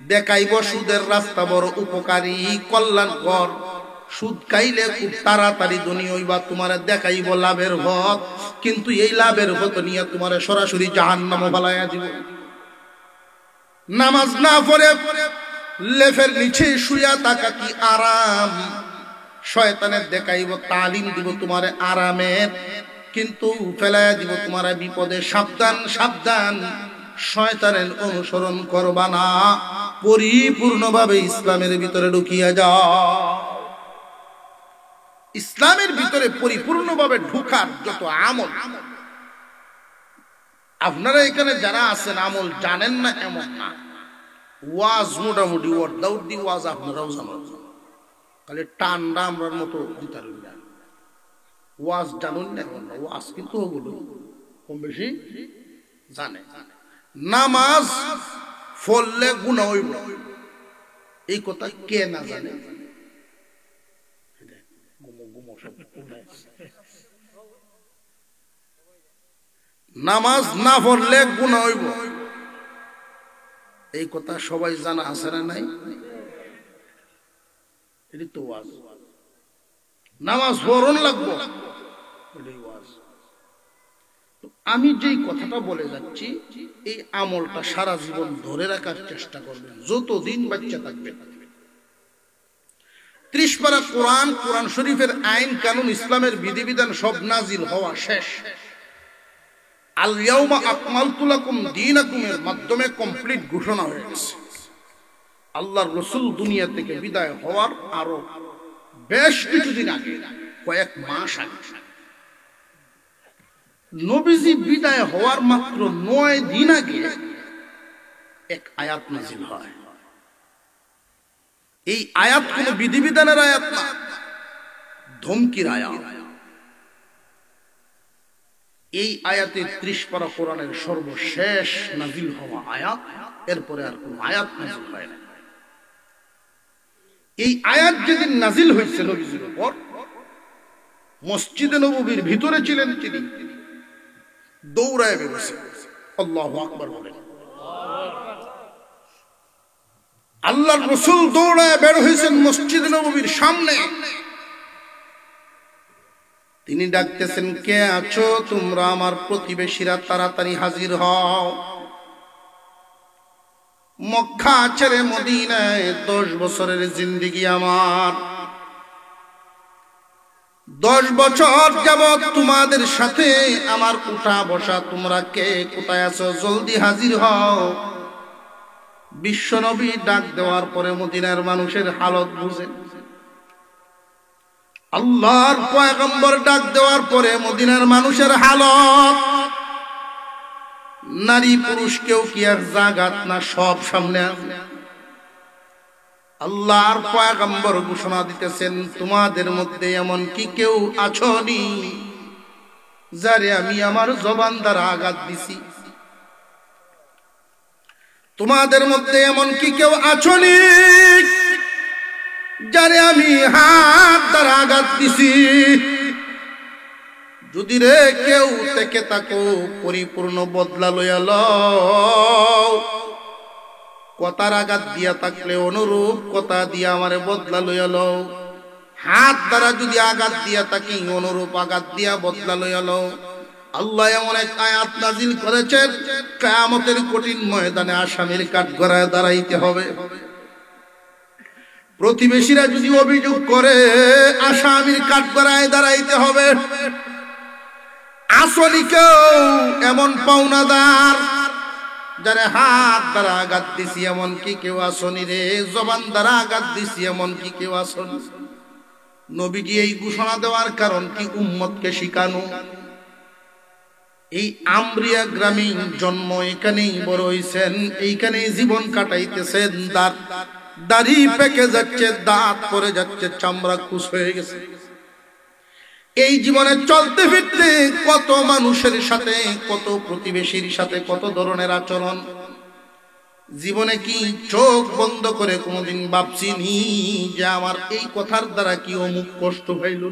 দেখাইব সুদের রাস্তা বড় উপকারী, কল্যাণকর, সুদ খাইলে খুব তাড়াতাড়ি ধনী হইবা, তোমার দেখাইব লাভের পথ, কিন্তু এই লাভের পথ নিয়ে তোমার সরাসরি জাহান্নামে ফেলাইয়া দিব। নামাজ না পড়ে লেফের নিচে শুয়া থাকা কি আরাম? শয়তানের দেখাইব, তালিম দিব তোমার আরামের, কিন্তু ফেলাইয়া দিব তোমার বিপদে। সাবধান সাবধান, শয়তানের অনুসরণ করবা না, পরিপূর্ণভাবে ইসলামের ভিতরে ঢুকিয়া যাও। ইসলামের ভিতরে পরিপূর্ণভাবে ঢুকার যত আমল, আপনারা এখানে যারা আছেন আমল জানেন না এমন না, ওয়াজ মোটামুটি ওয়ার্দাউদ্দি ওয়াজ আপনারাও জানেন, খালি টান্ডা আমরার মতো দিতে না। ওয়াজ জানুন না এমন না, ওয়াজ কিন্তু ওগুলো কম বেশি জানে। নামাজ পড়লে গুনাহ হইব, এই কথা কে না জানে? নামাজ না পড়লে গুনাহ হইব, এই কথা সবাই জানা আছে না নাই? এটি তো ওয়াজ। নামাজ পড়ন লাগবো, এটাই ওয়াজ। আমি যেই কথাটা বলে যাচ্ছি, এই আমলটা সারা জীবন ধরে রাখার চেষ্টা করবেন, যতদিন বাচ্চা থাকবেন। 30 পারা কোরআন, কোরআন শরীফের আইন কানুন, ইসলামের বিধিবিধান সব নাজিল হওয়া শেষ। আল ইয়াউমা আকমালতু লাকুম দীনাকুম এর মাধ্যমে কমপ্লিট ঘোষণা হয়ে গেছে। আল্লাহর রাসূল দুনিয়া থেকে বিদায় হওয়ার আরো বেশ কিছুদিন আগে, কয়েক মাস আগে, নবীজি বিদায় হওয়ার মাত্র 9 দিন আগে এক আয়াত নাজিল হয়। এই আয়াত কোন বিধিবিধানের আয়াত না, ধমকির আয়াত। এই আয়াতে 30 পারা কোরআনের সর্বশেষ নাজিল হওয়া আয়াত, এরপরে আর কোন আয়াত নাজিল হয় না। এই আয়াত যেদিন নাজিল হয়েছে নবীজির উপর, মসজিদে নববীর ভিতরে ছিলেন তিনি, দৌড়ায় বেরোছে, আল্লাহু আকবার বলেন। আল্লাহর রাসূল দৌড়ায় বের হয়েছেন মসজিদে নববীর সামনে। তিনি ডাকতেছেন, কে আছো তোমরা আমার প্রতিবেশীরা, তাড়াতাড়ি হাজির হও। মক্কা ছেড়ে মদিনায় 10 বছরের জিন্দেগি আমার, 10 বছর যাবত তোমাদের সাথে আমার উঠা বসা, তোমরা কে কোথায় আছো, জলদি হাজির হও। বিশ্বনবী ডাক দেওয়ার পরে মদিনার মানুষের হালত বুঝেন। আল্লাহর পয়গম্বর ডাক দেওয়ার পরে মদিনার মানুষের হালত, নারী পুরুষ কেউ কি আর জাগাত না, সব সামনে আছে। আল্লাহর পয়গম্বর ঘোষণা দিতেছেন, তোমাদের মধ্যে এমন কি কেউ আছোনি যারে আমি আমার জবান দ্বারা আঘাত দিছি? তোমাদের মধ্যে এমন কি কেউ আছোনি যারে আমি হাত দ্বারা আঘাত দিছি, যদি রে কেউ থেকে তাকো পরিপূর্ণ বদলা লইয়া লও, কথার আঘাত দিয়া থাকলে অনুরূপ কথা দিয়া আমারে বদলা লইয়া লও। হাত দ্বারা যদি আঘাত দিয়া থাকি অনুরূপ আঘাত দিয়া বদলা লইয়া লও। আল্লাহ এমন এক আয়াত নাজিল করেছেন, কিয়ামতের কঠিন ময়দানে আসামির কাঠগড়ায় দাঁড়াইতে হবে। প্রতিবেশীরা যদি অভিযোগ করে আসামির কাঠগড়ায় দাঁড়াইতে হবে। আসলিকেও এমন পাওনাদার যারা হাত দ্বারা আঘাত দিছি এমন কি কেউ আসনি রে, জবান দ্বারা আঘাত দিছি এমন কি কেউ আসনি। নবীজি এই ঘোষণা দেওয়ার কারণ কি? উম্মতকে শিখানো। এই আমরিয়া গ্রামে জন্ম, এখানেই বড় হইছেন, এইখানেই জীবন কাটাইতেছেন। দাড়ি পেকে যাচ্ছে, দাঁত পড়ে যাচ্ছে, চামড়া খুশ হয়ে গেছে। এই জীবনে চলতে ফিরতে কত মানুষের সাথে, কত প্রতিবেশীর সাথে কত ধরনের আচরণ। জীবনে কি চোখ বন্ধ করে কোনোদিন ভাবছিনি যে আমার এই কথার দ্বারা কি অমুক কষ্ট হইল?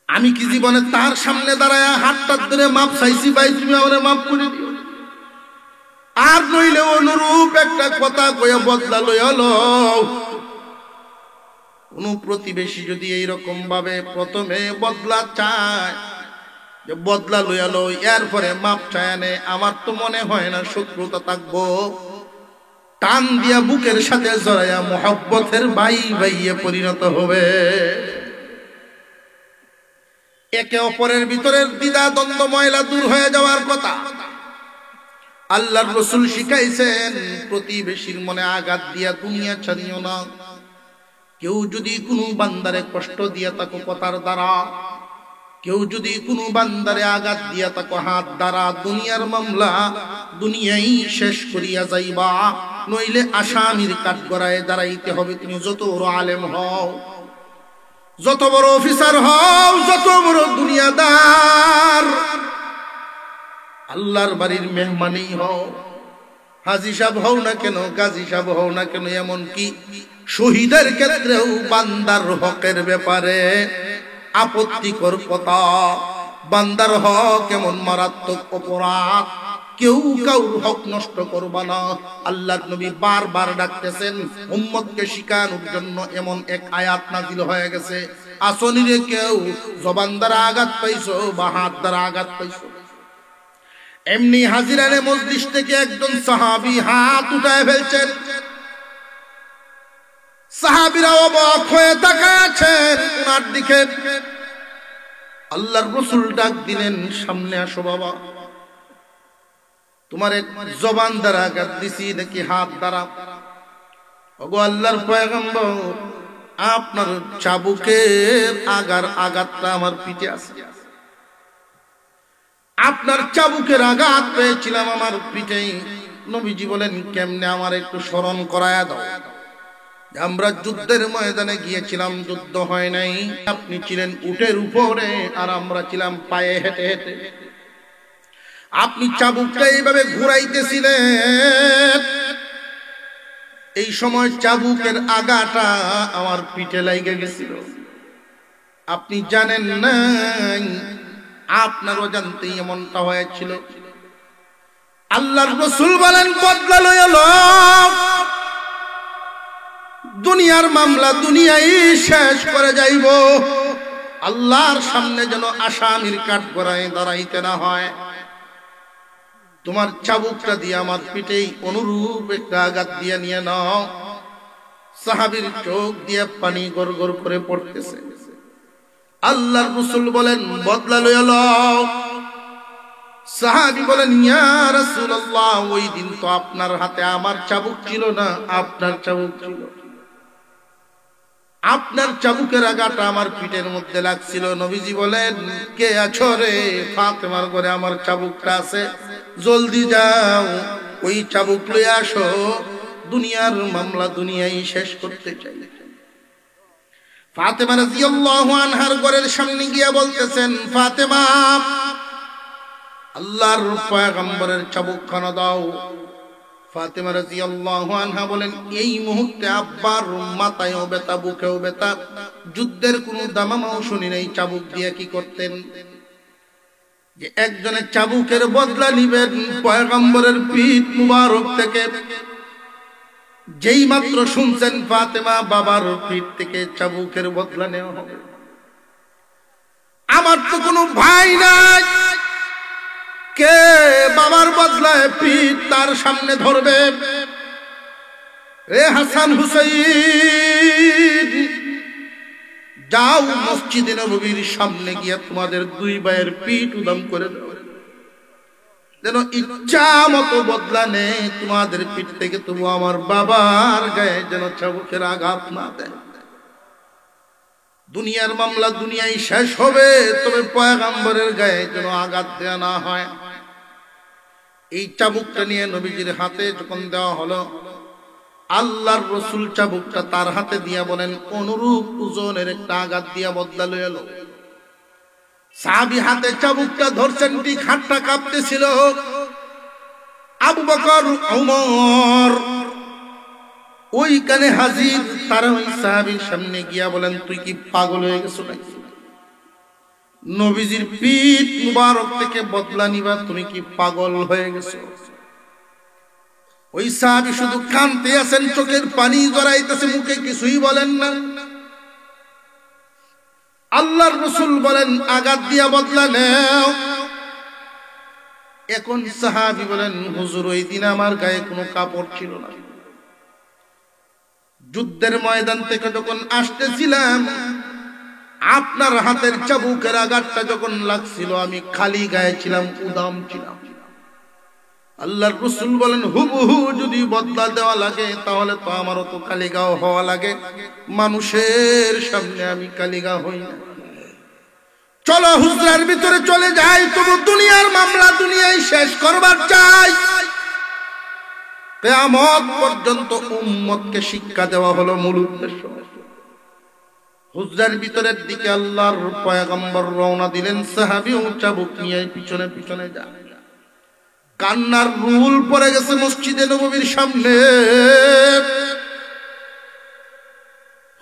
আমি কি জীবনে তার সামনে দাঁড়ায় হাতটা ধরে মাপ চাইছি, ভাই তুমি আমার মাপ করে দিও, আর নইলে অনুরূপ একটা কথা কইয়া বদলা লইয়া লও। কোন প্রতিবেশী যদি এইরকম ভাবে প্রথমে বদলা চায়, যে বদলা লইয়া লো, এরপরে মাপ চায় আনে, আমার তো মনে হয় না শত্রুতা থাকবো। টান দিয়া বুকের সাথে জড়াইয়া মোহব্বতের ভাই ভাইয়ে পরিণত হবে। একে অপরের ভিতরের দ্বিধা দ্বন্দ্ব ময়লা দূর হয়ে যাওয়ার কথা। আল্লাহর রাসূল শিখাইছেন, প্রতিবেশীর মনে আঘাত দিয়া দুনিয়া ছাড়িও না। কেউ যদি কোনো বান্দারে কষ্ট দিয়া তাকে কথার দ্বারা, কেউ যদি কোনো বান্দারে আঘাত দিয়া তাকে হাত দ্বারা, দুনিয়ার মামলা দুনিয়াই শেষ করিয়া যাইবা, নইলে আসামির কাঠগড়ায় দাঁড়াইতে হবে। তুমি যত বড় আলেম হও, যত বড় অফিসার হও, যত বড় দুনিয়াদার, আল্লাহর বাড়ির মেহমানই হও, হাজী সাহেব হও না কেন, গাজী সাহেব হও না কেন, এমন কি শহীদের ক্ষেত্রেও বান্দার হকের ব্যাপারে আপত্তিকর কথা। বান্দার হক এমন মারাত্মক অপরাধ, কেউ কাউর হক নষ্ট করবা না। আল্লাহর নবী বারবার ডাকতেছেন, উম্মতকে শিখানোর জন্য এমন এক আয়াত নাযিল হয়ে গেছে। আসনিরে কেউ জবান দ্বারা আঘাত পাইছো বা হাত দ্বারা আঘাত পাইছো, এমনি হাজিরানে মজলিস থেকে একজন সাহাবী হাত উঠায় ফেলছেন। সাহাবীরা অবাক হয়ে তাকায় আছেন ওনার দিকে। আল্লাহর রাসূল ডাক দিলেন, সামনে আসো বাবা, তোমার এক জবান দ্বারা আঘাত দিছি নাকি হাত দ্বারা? ওগো আল্লাহর পয়গম্বর, আপনার চাবুকের আঘাতটা আমার পিঠে আছে। আপনার চাবুকের আঘাত পেয়েছিলাম আমার পিঠে। নবীজি বলেন, কেমনে? আমার একটু স্মরণ করায়া দাও। আমরা যুদ্ধের ময়দানে গিয়েছিলাম, যুদ্ধ হয় নাই। আপনি ছিলেন উটের উপরে আর আমরা ছিলাম পায়ে হেঁটে হেঁটে। আপনি চাবুকটা এইভাবে ঘুরাইতেছিলেন, এই সময় চাবুকের আঘাতটা আমার পিঠে লাগে গেছিল। আপনি জানেন না, আপনার অজান্তেই এমনটা হয়েছিল। আল্লাহর রাসূল বলেন, বদলা লইয়া লও। দুনিয়ার মামলা দুনিয়ায় শেষ করে যাইব, আল্লাহর সামনে যেন আসামির কাঠগড়ায় দাঁড়াইতে না হয়। তোমার চাবুকটা দিয়ে আমার পিঠেই অনুরূপ একটা আঘাত দিয়ে নিয়ে নাও। সাহাবীর চোখ দিয়ে পানি গড় গড় করে পড়তেছে। আল্লাহর রাসূল বলেন, বদলা লইয়া লও। সাহাবী বলেন, ইয়া রাসূলুল্লাহ, ওই দিন তো আপনার হাতে আমার চাবুক ছিল না, আপনার চাবুক ছিল। আপনার চাবুকের আঘাতটা আমার পিঠের মধ্যে লাগছিল। নবীজি বলেন, কে আছো রে? ফাতেমার ঘরে আমার চাবুকটা আছে, জলদি যাও ওই চাবুক লইয়া আসো, দুনিয়ার মামলা দুনিয়ায় শেষ করতে চাই। ফাতেমা রাদিয়াল্লাহু আনহার ঘরের সামনে গিয়া বলতেছেন, ফাতেমা, আল্লাহর পয়গম্বরের চাবুকখানা দাও। ফাতেমা রাদিয়াল্লাহু আনহা বলেন, এই মুহূর্তে আব্বার মাথায়ও ব্যথা, বুকেও ব্যথা, যুদ্ধের কোনো দামামাও শুনি নাই। চাবুক দিয়ে কি করতেন? যে একজনের চাবুকের বদলা নিবেন পয়গম্বরের পিঠ মুবারক থেকে। যেই মাত্র শুনছেন ফাতেমা বাবার পিঠ থেকে চাবুকের বদলা নেওয়া হবে, আমার তো কোনো ভাই নাই, কে বাবার বদলায় পিঠ তার সামনে ধরবে? এ হাসান হুসাইন, যাও মসজিদে নববীর সামনে গিয়া তোমাদের দুই ভাইয়ের পিঠ উদম করে দাও, যেন ইচ্ছা মতো বদলা নেই তোমাদের পিঠ থেকে, তবু আমার বাবার গায়ে যেন চাবুকের আঘাত না দেয়। দুনিয়ার মামলা দুনিয়ায় শেষ হবে, তবে পয়গম্বরের গায়ে যেন আঘাত দেয়া না হয়। এই চাবুকটা নিয়ে নবীজির হাতে যখন দেওয়া হলো, আল্লাহর রাসূল চাবুকটা তার হাতে দিয়া বলেন, অনুরূপ ওজনের একটা আঘাত দিয়া বদলা লয়ে এলো। সাহাবী হাতে চাবুকটা ধরছেন, ঠিক হাতটা কাঁপতেছিল। আবু বকর, ওমর ওইখানে হাজির। তারা ওই সাহাবীর সামনে গিয়া বলেন, তুই কি পাগল হয়ে গেছো নাকি? নবীজির পিঠ মুবারক থেকে বদলা নিবা, তুমি কি পাগল হয়ে গেছো? ওই সাহাবী শুধু কাঁদতে আছেন, চোখের পানি গড়াইতেছে, মুখে কিছুই বলেন না। আল্লাহর রাসূল বলেন, আঘাত দিয়া বদলা নেও। এখন সাহাবী বলেন, হুজুর ওই দিন আমার গায়ে কোনো কাপড় ছিল না, যুদ্ধের ময়দান থেকে যখন আসতেছিলাম আপনার হাতের চাবুকের আঘাতটা যখন লাগছিল, আমি খালি গায়ে ছিলাম, উদাম ছিলাম। আল্লাহর রাসূল বলেন, হুবহু যদি বদলা দেওয়া লাগে তাহলে তো আমারও তো কালিগাও হওয়া লাগে, মানুষের সামনে আমি কালিগা হই না। চলো হুজরার ভিতরে চলে যাই, তবু দুনিয়ার মামলা দুনিয়ায় শেষ করবার চাই। কিয়ামত পর্যন্ত উম্মতকে শিক্ষা দেওয়া হলো মূল উদ্দেশ্য। হুজরার ভিতরের দিকে আল্লাহর পয়গম্বর রওনা দিলেন, সাহাবীও চাবুক নিয়ে পিছনে পিছনে যায়। কান্নার রুল পড়ে গেছে মসজিদে নববীর সামনে।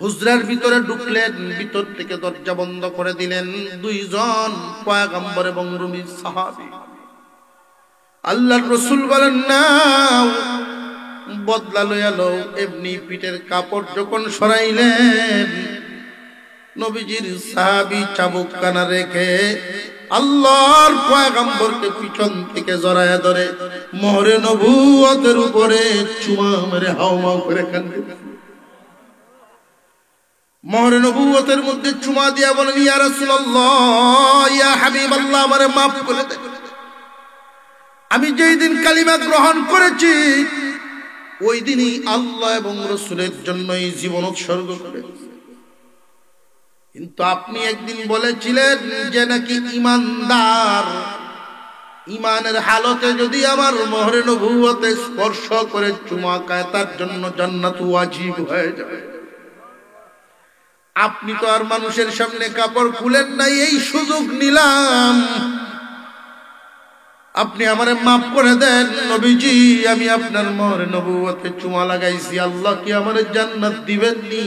হুজরার ভিতরে ঢুকলেন, ভিতর থেকে দরজা বন্ধ করে দিলেন দুইজন পয়গম্বর এবং রুমির সাহাবী। আল্লাহর রাসূল বলেন, না বদলা লইয়া লও। এমনি পিঠের কাপড় যখন সরাইলেন, নবীজির সাহাবী চাবুক কানা রেখে আল্লাহর পয়গম্বরকে পিছন থেকে জড়ায়া ধরে মোহরে নবুয়তের উপরে চুমা মেরে হাওমাও করে কান্দে। মোহরে নবুয়তের মধ্যে চুমা দিয়া বলেন, ইয়া রাসূলুল্লাহ, ইয়া হাবিবাল্লাহ, আমারে মাফ করে দেন। আমি যেই দিন কালিমা গ্রহণ করেছি ওই দিনই আল্লাহ এবং রাসূলের জন্যই জীবন উৎসর্গ করেছি। কিন্তু আপনি একদিন বলেছিলেন যে নাকি ইমানদার ইমানের হালতে যদি আমার মোহরে নবুয়তে স্পর্শ করে চুমা খায় তার জন্য জান্নাত ওয়াজিব হয়ে যাবে। আপনি তো আর মানুষের সামনে কাপড় খুলেন নাই, এই সুযোগ নিলাম, আপনি আমারে মাফ করে দেন নবীজি। আমি আপনার মোহরে নবুয়তে চুমা লাগাইছি, আল্লাহ কি আমারে জান্নাত দিবেননি?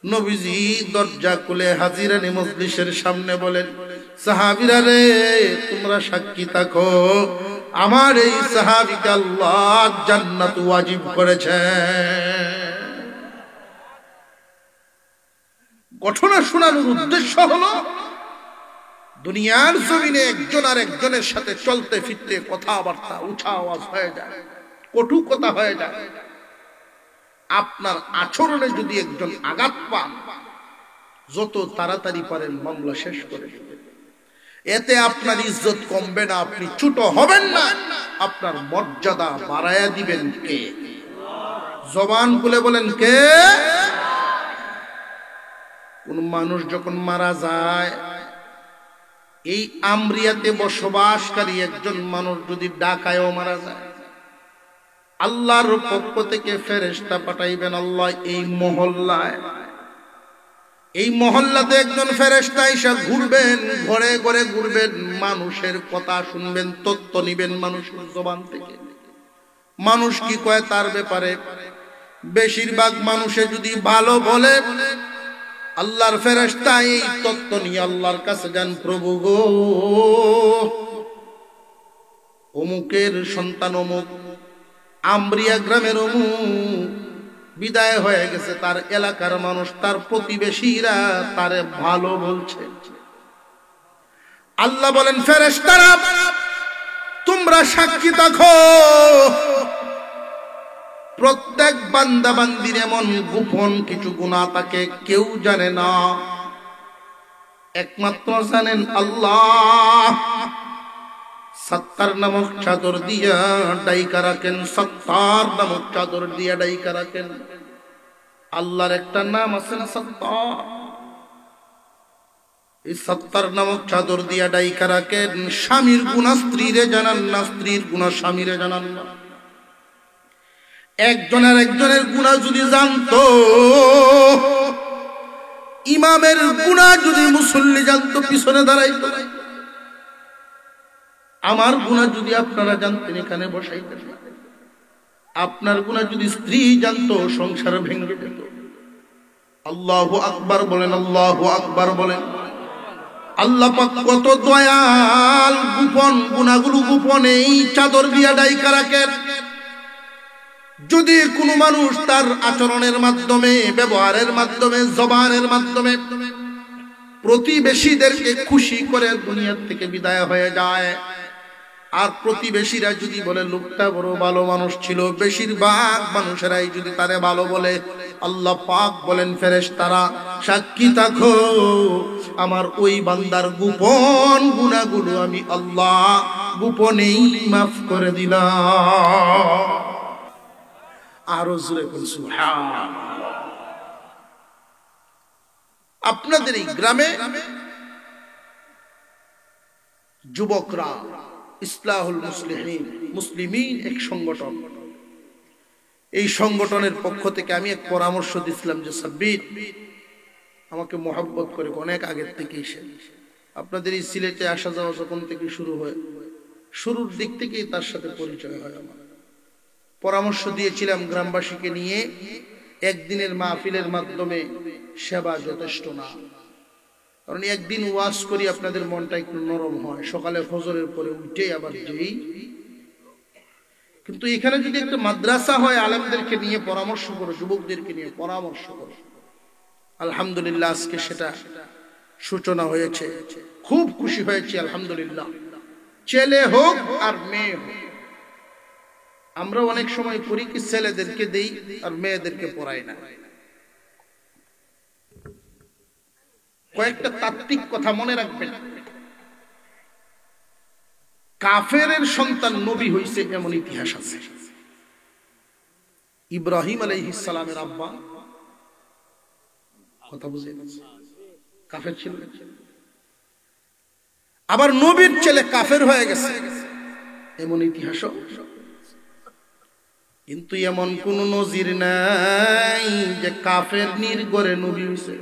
নবীজি দরজা খুলে হাজিরানি মজলিসের সামনে বলেন, সাহাবীরা রে, তোমরা সাক্ষী থাকো, আমার এই সাহাবীকে আল্লাহ জান্নাত ওয়াজিব করেছে। ঘটনা শোনানোর উদ্দেশ্য হলো দুনিয়ার জমিনে একজন আর একজনের সাথে চলতে ফিরতে কথাবার্তা উঁচা আওয়াজ হয়ে যায়, কটু কথা হয়ে যায়। আপনার আচরণে যদি একজন আঘাত পান, যত তাড়াতাড়ি পারেন মামলা শেষ করে দিবেন। এতে আপনার ইজ্জত কমবে না, আপনি ছোট হবেন না, আপনার মর্যাদা বাড়ায়া দিবেন কে? জবান খুলে বলেন কে? কোন মানুষ যখন মারা যায়, এই আমরিয়াতে বসবাসকারী একজন মানুষ যদি ঢাকায়ও মারা যায়, আল্লাহর পক্ষ থেকে ফেরেশতা পাঠাইবেন আল্লাহ এই মহল্লাতে একজন ফেরেশতা এসে ঘুরবেন, ঘরে ঘরে ঘুরবেন, মানুষের কথা শুনবেন, তথ্য নিবেন মানুষের জবান থেকে। মানুষ কি কয় তার ব্যাপারে? বেশিরভাগ মানুষে যদি ভালো বলে, আল্লাহর ফেরেশতা এই তত্ত্ব নিয়ে আল্লাহর কাছে যান, প্রভু গো, অমুকের সন্তান অমুক, আমরিয়া গ্রামের অমুক বিদায় হয়ে গেছে, তার এলাকার মানুষ, তার প্রতিবেশীরা তারে ভালো বলছে। আল্লাহ বলেন, ফেরেশতারা তোমরা সাক্ষী থাকো, প্রত্যেক বান্দা বান্দির এমন গোপন কিছু গুনাহ থাকে কেউ জানে না, একমাত্র জানেন আল্লাহ। সত্তার নামক চাদর দিয়া ডাইকা রাখেন, সত্তার নামক চাদর দিয়া ডাইকা রাখেন। আল্লাহর একটা নাম আছে না, সত্তার। এই সত্তার নামক চাদর দিয়া ডাইকা রাখেন। স্বামীর গুনাহ স্ত্রীরে জানান না, স্ত্রীর গুনাহ স্বামীরে জানান না। একজনের একজনের গুনাহ যদি জানতো, ইমামের গুনাহ যদি মুসল্লি জানতো পিছনে দাঁড়াইতো। আমার গুনাহ যদি আপনারা জানতেন এখানে বসাইতেন। আপনার গুনাহ যদি স্ত্রী জানতো সংসার ভেঙে যেত। আল্লাহু আকবার বলেন, আল্লাহু আকবার বলেন। আল্লাহ পাক কত দয়াল, গোপন গুনাহগুলো গোপনেই চাদর দিয়া ডাইকা রাখেন। যদি কোনো মানুষ তার আচরণের মাধ্যমে, ব্যবহারের মাধ্যমে, জবানের মাধ্যমে প্রতিবেশীদেরকে খুশি করে দুনিয়ার থেকে বিদায় হয়ে যায়, আর প্রতিবেশীরা যদি বলে লোকটা বড় ভালো মানুষ ছিল, বেশিরভাগ মানুষেরাই যদি তারে ভালো বলে, আল্লাহ পাক বলেন, ফেরেশতারা সাক্ষী থাকো, আমার ওই বান্দার গোপন গুনাহগুলো আমি আল্লাহ গোপনেই মাফ করে দিলাম। আরো জোরে বলুন সুবহানাল্লাহ। আপনাদের এই গ্রামে যুবকরা ইসলাহুল মুসলিমিন এক সংগঠন, এই সংগঠনের পক্ষ থেকে আমি এক পরামর্শ দিছিলাম যে সাব্বির আমাকে মহব্বত করে অনেক আগের থেকেই, সে আপনাদের এই সিলেটে আসা যাওয়া যখন থেকে শুরু হয়, শুরুর দিক থেকেই তার সাথে পরিচয় হয় আমার। পরামর্শ দিয়েছিলাম গ্রামবাসীকে নিয়ে একদিনের মাহফিলের মাধ্যমে সেবা যথেষ্ট না, কারণ একদিন ওয়াজ করি আপনাদের মনটা একটু নরম হয়, সকালে ফজরের পরে উঠে আবার যেই। কিন্তু এখানে যদি একটা মাদ্রাসা হয়, আলেমদেরকে নিয়ে পরামর্শ করো, যুবকদেরকে নিয়ে পরামর্শ করো, আলহামদুলিল্লাহ আজকে সেটা সূচনা হয়েছে, খুব খুশি হয়েছি আলহামদুলিল্লাহ। ছেলে হোক আর মেয়ে হোক, আমরা অনেক সময় করি কি ছেলেদেরকে দেই আর মেয়েদেরকে পড়াই না। কয়েকটা তাত্ত্বিক কথা মনে রাখবেন। কাফেরের সন্তান নবী হইছে এমন ইতিহাস আছে। ইব্রাহিম আলাইহিস সালামের আব্বা, কথা বুঝেন, কাফের ছিল। আবার নবীর ছেলে কাফের হয়ে গেছে এমন ইতিহাস। কিন্তু এমন কোন নজির নাই যে কাফের নির্গরে নবী হইছে।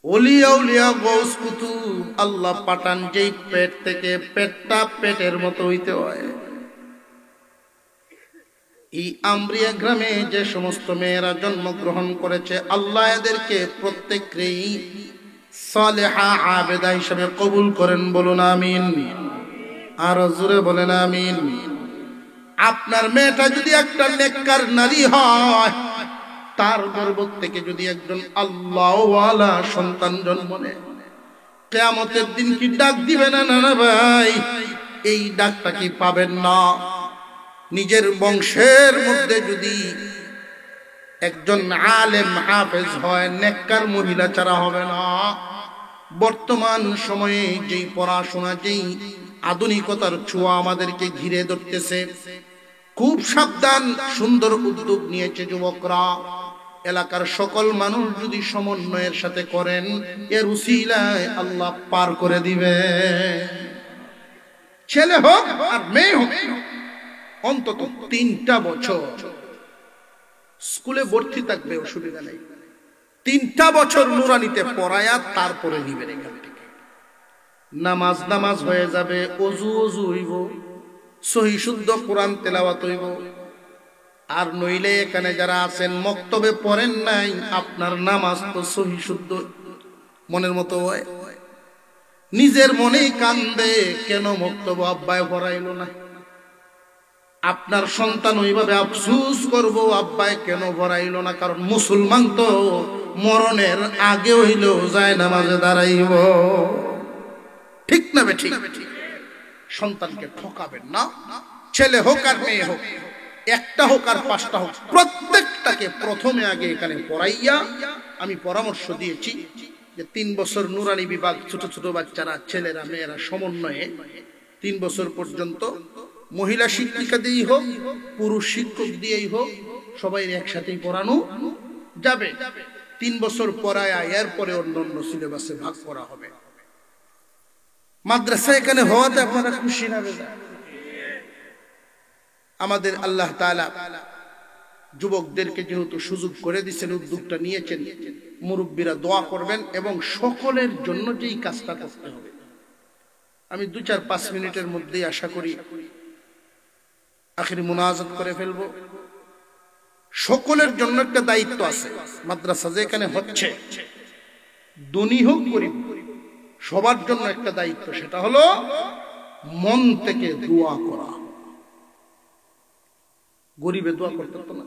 ওলিয়া উলিয়া গৌস কুতুব আল্লাহ পাঠান যেই পেট থেকে, পেটটা পেটের মতো হইতে হয়। এই আমরিয়া গ্রামে যে সমস্ত মেয়েরা জন্মগ্রহণ করেছে, আল্লাহ এদেরকে প্রত্যেককেই সালেহা আবেদা হিসেবে কবুল করেন, বলুন আমিন। আর জোরে বলেন আমিন। আপনার মেয়েটা যদি একটা নেককার নারী হয়, তার গর্ভ থেকে যদি একজন আল্লাহওয়ালা সন্তান জন্ম নেয়, কিয়ামতের দিন কি ডাক দিবে না? না ভাই, এই ডাকটা কি পাবেন না? নিজের বংশের মধ্যে যদি একজন আলেম হাফেজ হয়, নেককার মহিলা ছাড়া হবে না। বর্তমান সময়ে যেই পড়াশোনা, যেই আধুনিকতার ছোঁয়া আমাদেরকে ঘিরে ধরতেছে, খুব সাবধান। সুন্দর উদ্যোগ নিয়েছে যুবকরা। এলাকার সকল মানুষ যদি সমন্বয়ের সাথে করেন, এর উসিলায় আল্লাহ পার করে দিবে। ছেলে হোক আর মেয়ে হোক, অন্তত 3টা বছর স্কুলে ভর্তি থাকবে, অসুবিধা নেই। 3টা বছর নুরানিতে পড়ায়া তারপরে নিবেন এখান থেকে। নামাজ নামাজ হয়ে যাবে, অজু অজু হইব, সহি শুদ্ধ কোরআন তেলাওয়াত হইব। আর নইলে এখানে যারা আছেন মক্তবে পড়েন নাই, আপনার নামাজ তো সহি শুদ্ধ মনের মতো হয়। নিজের মনেই কান্দে, কেন মক্তব আব্বায় পড়াইল না। আপনার সন্তান ওইভাবে আফসুস করবো, আব্বায় কেন পড়াইল না। কারণ মুসলমান তো মরণের আগে হইল যায় নামাজে দাঁড়াইব। ঠিক না বেঠিক? সন্তানকে ঠকাবেন না, ছেলে হোক আর মেয়ে হোক, একটা হোক আর পাঁচটা হোক, প্রত্যেকটাকে প্রথমে আগে এখানে পড়াইয়া আমি পরামর্শ দিয়েছি যে 3 বছর নুরানি বিভাগ, ছোট ছোট বাচ্চারা, ছেলেরা মেয়েরা সমন্বয়ে 3 বছর পর্যন্ত মহিলা শিক্ষিকা দিয়েই হোক, পুরুষ শিক্ষক দিয়েই হোক, সবাই একসাথেই পড়ানো যাবে। 3 বছর পড়ায় এরপরে অন্যান্য সিলেবাসে ভাগ করা হবে। মাদ্রাসা এখানে হওয়াতে আপনারা খুশি না বেজা? আমাদের আল্লাহ তাআলা যুবকদেরকে যেহেতু সুযোগ করে দিচ্ছেন, উদ্যোগটা নিয়েছেন, মুরব্বীরা দোয়া করবেন এবং সকলের জন্য যেই কাজটা করতে হবে, আমি 2-4-5 মিনিটের মধ্যেই আশা করি আখিরি মুনাজাত করে ফেলবো। সকলের জন্য একটা দায়িত্ব আছে। মাদ্রাসা যেখানে হচ্ছে, ধনী হোক গরিব, সবার জন্য একটা দায়িত্ব, সেটা হলো মন থেকে দোয়া করা। গরিবে দোয়া করতে পারতো না?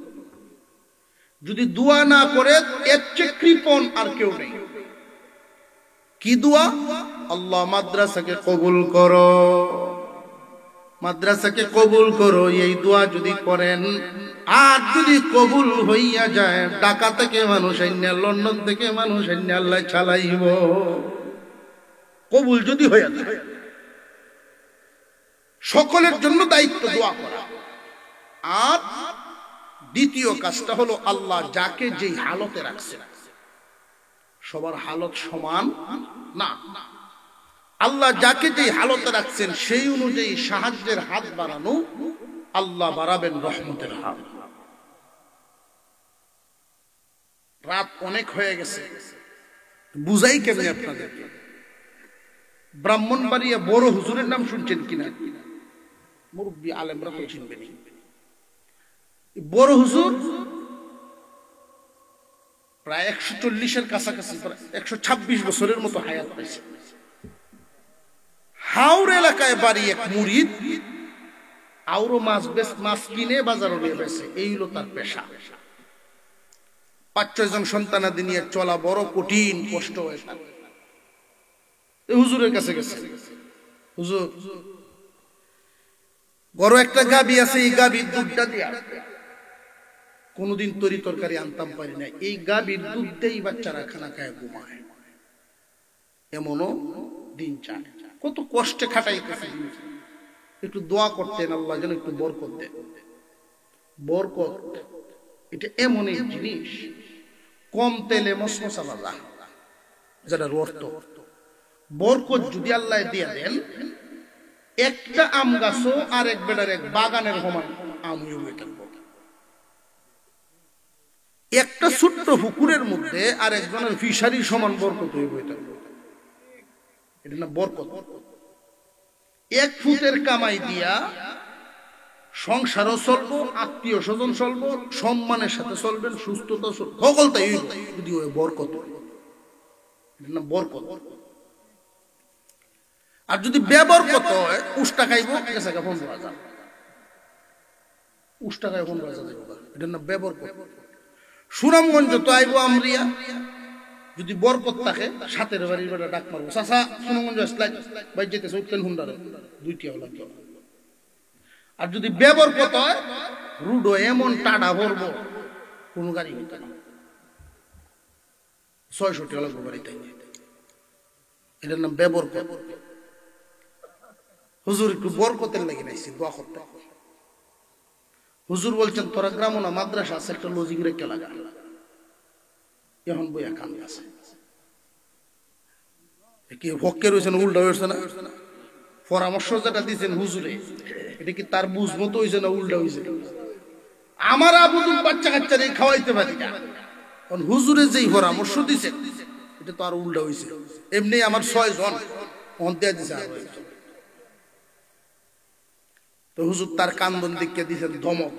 যদি দোয়া না করে, এর চেয়ে কৃপণ আর কেউ নেই। কি দোয়া? আল্লাহ মাদ্রাসাকে কবুল করো, মাদ্রাসাকে কবুল করো, এই দোয়া যদি করেন, আর যদি কবুল হইয়া যায়, ঢাকা থেকে মানুষ আইনা, লন্ডন থেকে মানুষ আইনা আল্লাহ চালাইব। কবুল যদি হইয়া যায়, সকলের জন্য দায়িত্ব দোয়া করা। আর দ্বিতীয় কাজটা হলো, আল্লাহ যাকে যেই হালতে রাখছেন, সবার হালত সমান না, আল্লাহ যাকে যেই হালতে রাখছেন সেই অনুযায়ী সাহায্যের হাত বাড়ানো, আল্লাহ বাড়াবেন রহমতের হাত। রাত অনেক হয়ে গেছে, বুঝাই কেমনি আপনাদের। ব্রাহ্মণবাড়িয়া বড় হুজুরের নাম শুনছেন কিনা? মুরব্বী আলেমরা তো চিনবেন। বড় হুজুর প্রায় 140-এর কাছাকাছি, 126 বছরের মতো হায়াত পাইছে। হাওড় এলাকায় বাড়ি এক মুরিদ, আউরো মাছ কিনে বাজারে নিয়ে বেছে, এই হলো তার পেশা। 5-6 জন সন্তানাদি নিয়ে চলা বড় কঠিন, কষ্ট হয়ে থাকে। হুজুরের কাছে গেছে, হুজুর বড় একটা গাবি আছে, এই গাবির দুধটা দিয়া কোনদিন তরি তরকারি আনতাম পারি না, এই গাবির দুধ দেই বাচ্চারা খানা খায় ঘুমায়, এমনও দিন চায়। কত কষ্টে খাটাইতেছে, একটু দোয়া করতেন আল্লাহ যেন একটু বরকত দেন। বরকত এটা এমনই জিনিস, কম তেলে মশমশা ভাজা, যেটার অর্থ বরকত যদি আল্লাহ দিয়ে দেন, একটা আম গাছও আর এক বেটার এক বাগানের সমান আম হয়ে থাকবো। একটা ছোট্ট পুকুরের মধ্যে আর একজনের ফিশারির সমান বরকত হয়ে থাকবো। এটা না বরকত? 1 ফুটের কামাই দিয়া সংসারও চলবো, আত্মীয় স্বজন চলবো, সম্মানের সাথে চলবেন, সুস্থতা সকলটাই যদি বরকত। এটা না বরকত? আর যদি বেবরকত হয়, উষ্টা খাইব, গেছে 15,000, উষ্টা খাইব 15,000, এটা না বেবরকত। সুনামগঞ্জ তো আইব আমরিয়া, যদি বরকত থাকে, সাথের বাড়ির বেটা ডাক মারবো, চাচা সুনামগঞ্জ আসলাই ভাই যেতেছে, উঠতেন হুন্ডারে, 2টি হলো। আর যদি বেবরকত হয়, রুডো এমন টাডা ভরবো, কোনো গাড়ি হইতে না, 600টি হলো বাড়িতে। এটার নাম বেবরকত। হুজুর একটু বরকতের লেগে নাইছি, দোয়া করতে। হুজুর বলছেন, তোরা গ্রামও না, মাদ্রাসা আছে, একটা লজিং রেখে লাগা। এখন বইয়া কান আছে কি হকের হয়েছে না উল্টা হয়েছে না? পরামর্শ যেটা দিচ্ছেন হুজুরে, এটা কি তার বুঝ মতো হয়েছে না উল্টা হয়েছে? আমার আবুদুল বাচ্চা কাচ্চারে খাওয়াইতে পারি না, কারণ হুজুরে যেই পরামর্শ দিচ্ছেন এটা তো আর উল্টা হয়েছে। এমনি আমার 6 জন অন্তে দিছে। তো হুজুর তার কান্দন দিকে দিয়েছেন ধমক,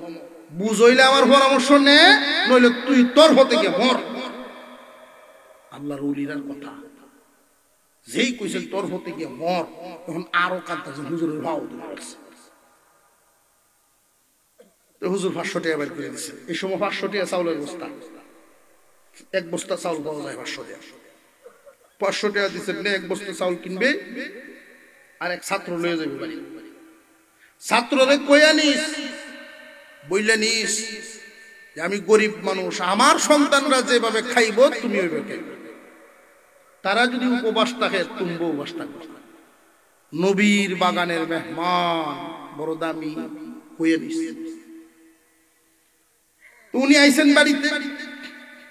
বুঝইলে আমার পরামর্শ নে, নইলে তুই তোর হতে গিয়ে মর। আল্লাহর ওলির কথা যেই কইছেন তোর হতে গিয়ে মর, তখন আরো কাঁদতেছেন, হুজুরের ভাও ধরছে। তো হুজুর 500 টাকা বের করে দিচ্ছে। এই সময় 500 টাকা চাউলের বস্তা, এক বস্তা চাউল পাওয়া যায় 500 টাকা। 500 টাকা দিচ্ছেন, এক বস্তা চাউল কিনবে আর এক ছাত্র লয়ে যাবে বাড়ি। ছাত্ররে কইয়া নিস, বইলে নিস যে আমি গরিব মানুষ, আমার সন্তানরা যেভাবে খাইব তুমি ওইভাবে খাইবে। তারা যদি উপবাস থাকে তুমিও উপবাস থাকবে। নবীর বাগানের মেহমান বড় দামি, কইয়া নিস। উনি আইছেন বাড়িতে,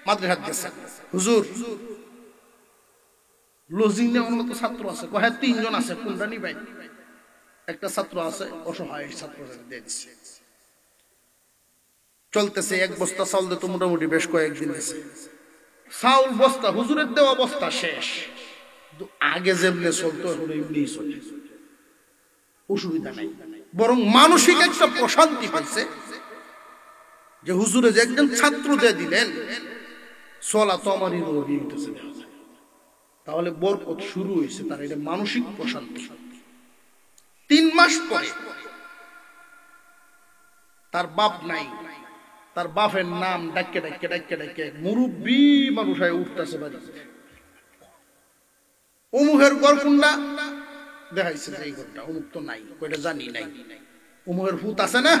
মাদ্রাসাত গেছেন। হুজুর লজিং নেওয়ার মতো ছাত্র আছে? কয় 3 জন আছে। কোনটা নিবেন? একটা ছাত্র আছে অসহায়, ছাত্ররা দিয়ে দিচ্ছে। চলতেছে, এক বস্তা চাউল দিতে মোটামুটি বেশ কয়েকদিন গেছে। চাউল বস্তা, হুজুরের দেওয়া বস্তা শেষ। আগে যেমনি চলতো এখন এমনি চলে, অসুবিধা নাই। বরং মানসিক একটা প্রশান্তি পাইছে যে হুজুরে যে একজন ছাত্র দিয়ে দিলেন, চলা তো আমারই নবী হইতেছে, তাহলে বরকত শুরু হয়েছে। তার এটা মানসিক প্রশান্তি। 3 মাস পরে তার বাপ নাই, তার বাপের নাম ডাকে ডাকে ডাকে ডাকে মুরব্বী মানুষ হয়ে উঠতেছে বাড়ি। অমুকের ঘর কোনটা দেখাইছে, এই ঘরটা অমুক তো নাই, কয়টা জানি নাই। অমুকের ভূত আছে না,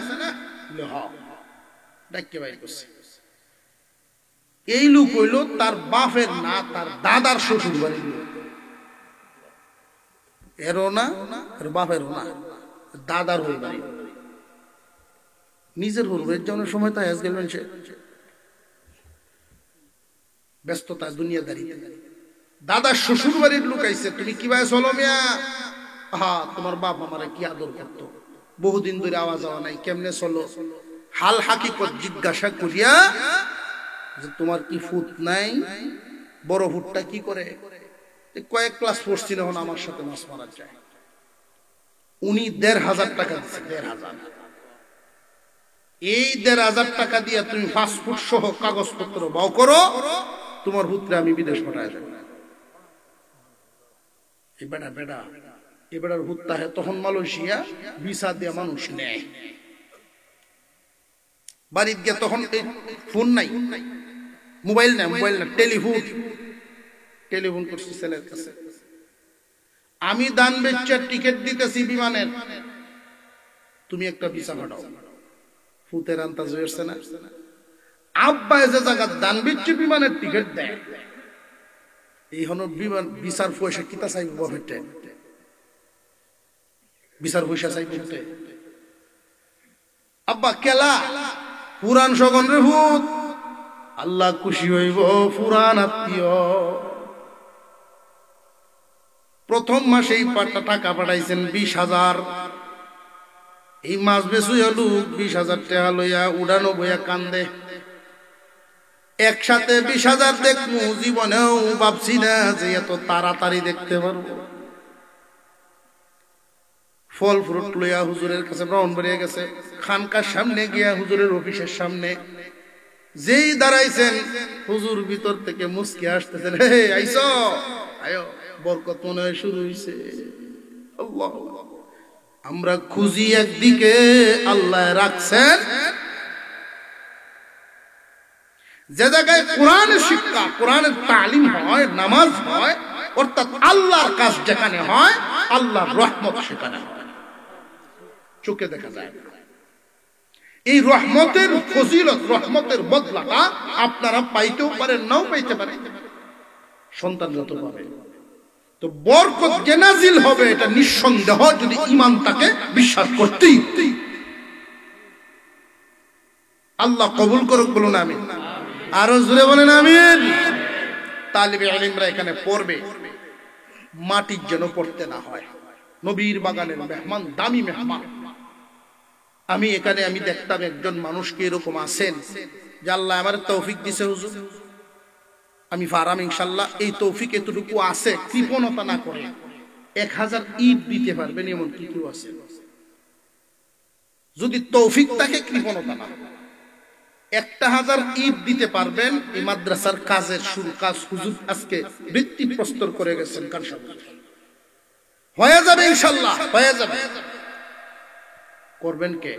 ডাকে বাইর করছে। এই লোক হইল তার বাপের না, তার দাদার শ্বশুর বাড়ির লোক। এরও না, এর বাপেরও না, দাদার হয়ে বাড়ি। নিজের হরুরের যাওয়ার সময় তাই আজ গেলেন সে ব্যস্ততা দুনিয়াদারিতে। দাদার শ্বশুর বাড়ির লোক আইছে, তুমি কিভাবে চলো মিয়া? হা, তোমার বাপ আমারে কি আদর করতো, বহুদিন ধরে আওয়াজ আওয়া নাই, কেমনে চলো? হাল হাকিকত জিজ্ঞাসা করিয়া যে তোমার কি ফুট নাই? বড় ফুটটা কি করে? কয়েক ক্লাস পড়ছি না, আমার সাথে মাছ মারা যায়। উনি 1,500 টাকা দিচ্ছে, 1,500। এই 1,500 টাকা দিয়ে তুমি পাসপোর্ট সহ কাগজপত্র বাও করো, তোমার পুত্রে আমি বিদেশ পাঠায় দেব। এবার হুত্তা হে তখন মালয়েশিয়া ভিসা দিয়ে মানুষ নেয়। বাড়িতে গিয়ে তখন ফোন নাই, মোবাইল না, টেলিফোন করছি ছেলের কাছে, আমি দান বেচার টিকিট দিতেছি বিমানের, তুমি একটা ভিসা পাঠাও। ফুতের আন্তাজ হয়েছে না? আব্বা যে জায়গা দান বেচে বিমানের টিকিট দেয়, এই হলো বিমান ভিসার পয়সা কিতা চাইব? হেঁটে ভিসার পয়সা চাইব হেঁটে। আব্বা কেলা পুরান সগন রে ভূত, আল্লাহ খুশি হইব পুরান আত্মীয়। প্রথম মাসেই টাকা পাঠাইছেন 20,000। এই মাস বেশি হলো 20,000 টাকা লইয়া উড়ানো বইয়া কান্দে। একসাথে 20,000 দেখমু, জীবনেও ভাবছি না যে এত তাড়াতাড়ি দেখতে পারবো। ফল ফ্রুট লইয়া হুজুরের কাছে ব্রাহ্মণবাড়িয়া গেছে। খানকার সামনে গিয়া হুজুরের অফিসের সামনে যেই দাঁড়াইছেন, হুজুর ভিতর থেকে মুস্কি আসতেছেন, হে আইসো, আয়ো, বরকত মনে হয় শুরু হইছে। আল্লাহ, আমরা খুঁজি একদিকে, আল্লাহ রাখছেন যে জায়গায় কোরআনের শিক্ষা, কোরআনের তালিম হয়, নামাজ হয়, অর্থাৎ আল্লাহর কাজ যেখানে হয়, আল্লাহর রহমত সেখানে হয়, চোখে দেখা যায়। এই রহমতের ফজিলত, রহমতের বদলাটা আপনারা পাইতেও পারেন, নাও পাইতে পারেন, সন্তান যত পাবে। তো বরকত যে নাজিল হবে এটা নিঃসন্দেহ, যদি ঈমান তাকে বিশ্বাস করতেই। আল্লাহ কবুল করুক, বলুন আমিন। আরো জোরে বলেন আমিন। তালিবে ইলমরা এখানে পড়বে, মাটির যেন পড়তে না হয়। নবীর বাগানের মেহমান, দামি মেহমান। আমি এখানে আমি দেখতাম একজন মানুষকে এরকম আছেন যে আল্লাহ আমার তৌফিক দিছে, হুজুর আমি ফারাম ইনশাল্লাহ, এই তৌফিক এতটুকু আছে, কৃপণতা না করে 1,000 ইট দিতে পারবেন, এমন কি কেউ আছে? যদি তৌফিক থাকে কৃপণতা না। 1000 ইট দিতে পারবেন এই মাদ্রাসার কাজের শুরু কাজ হুজুর আজকে বৃত্তি প্রস্তর করে গেছেন, হয়ে যাবে ইনশাআল্লাহ, হয়ে যাবে। করবেন কে?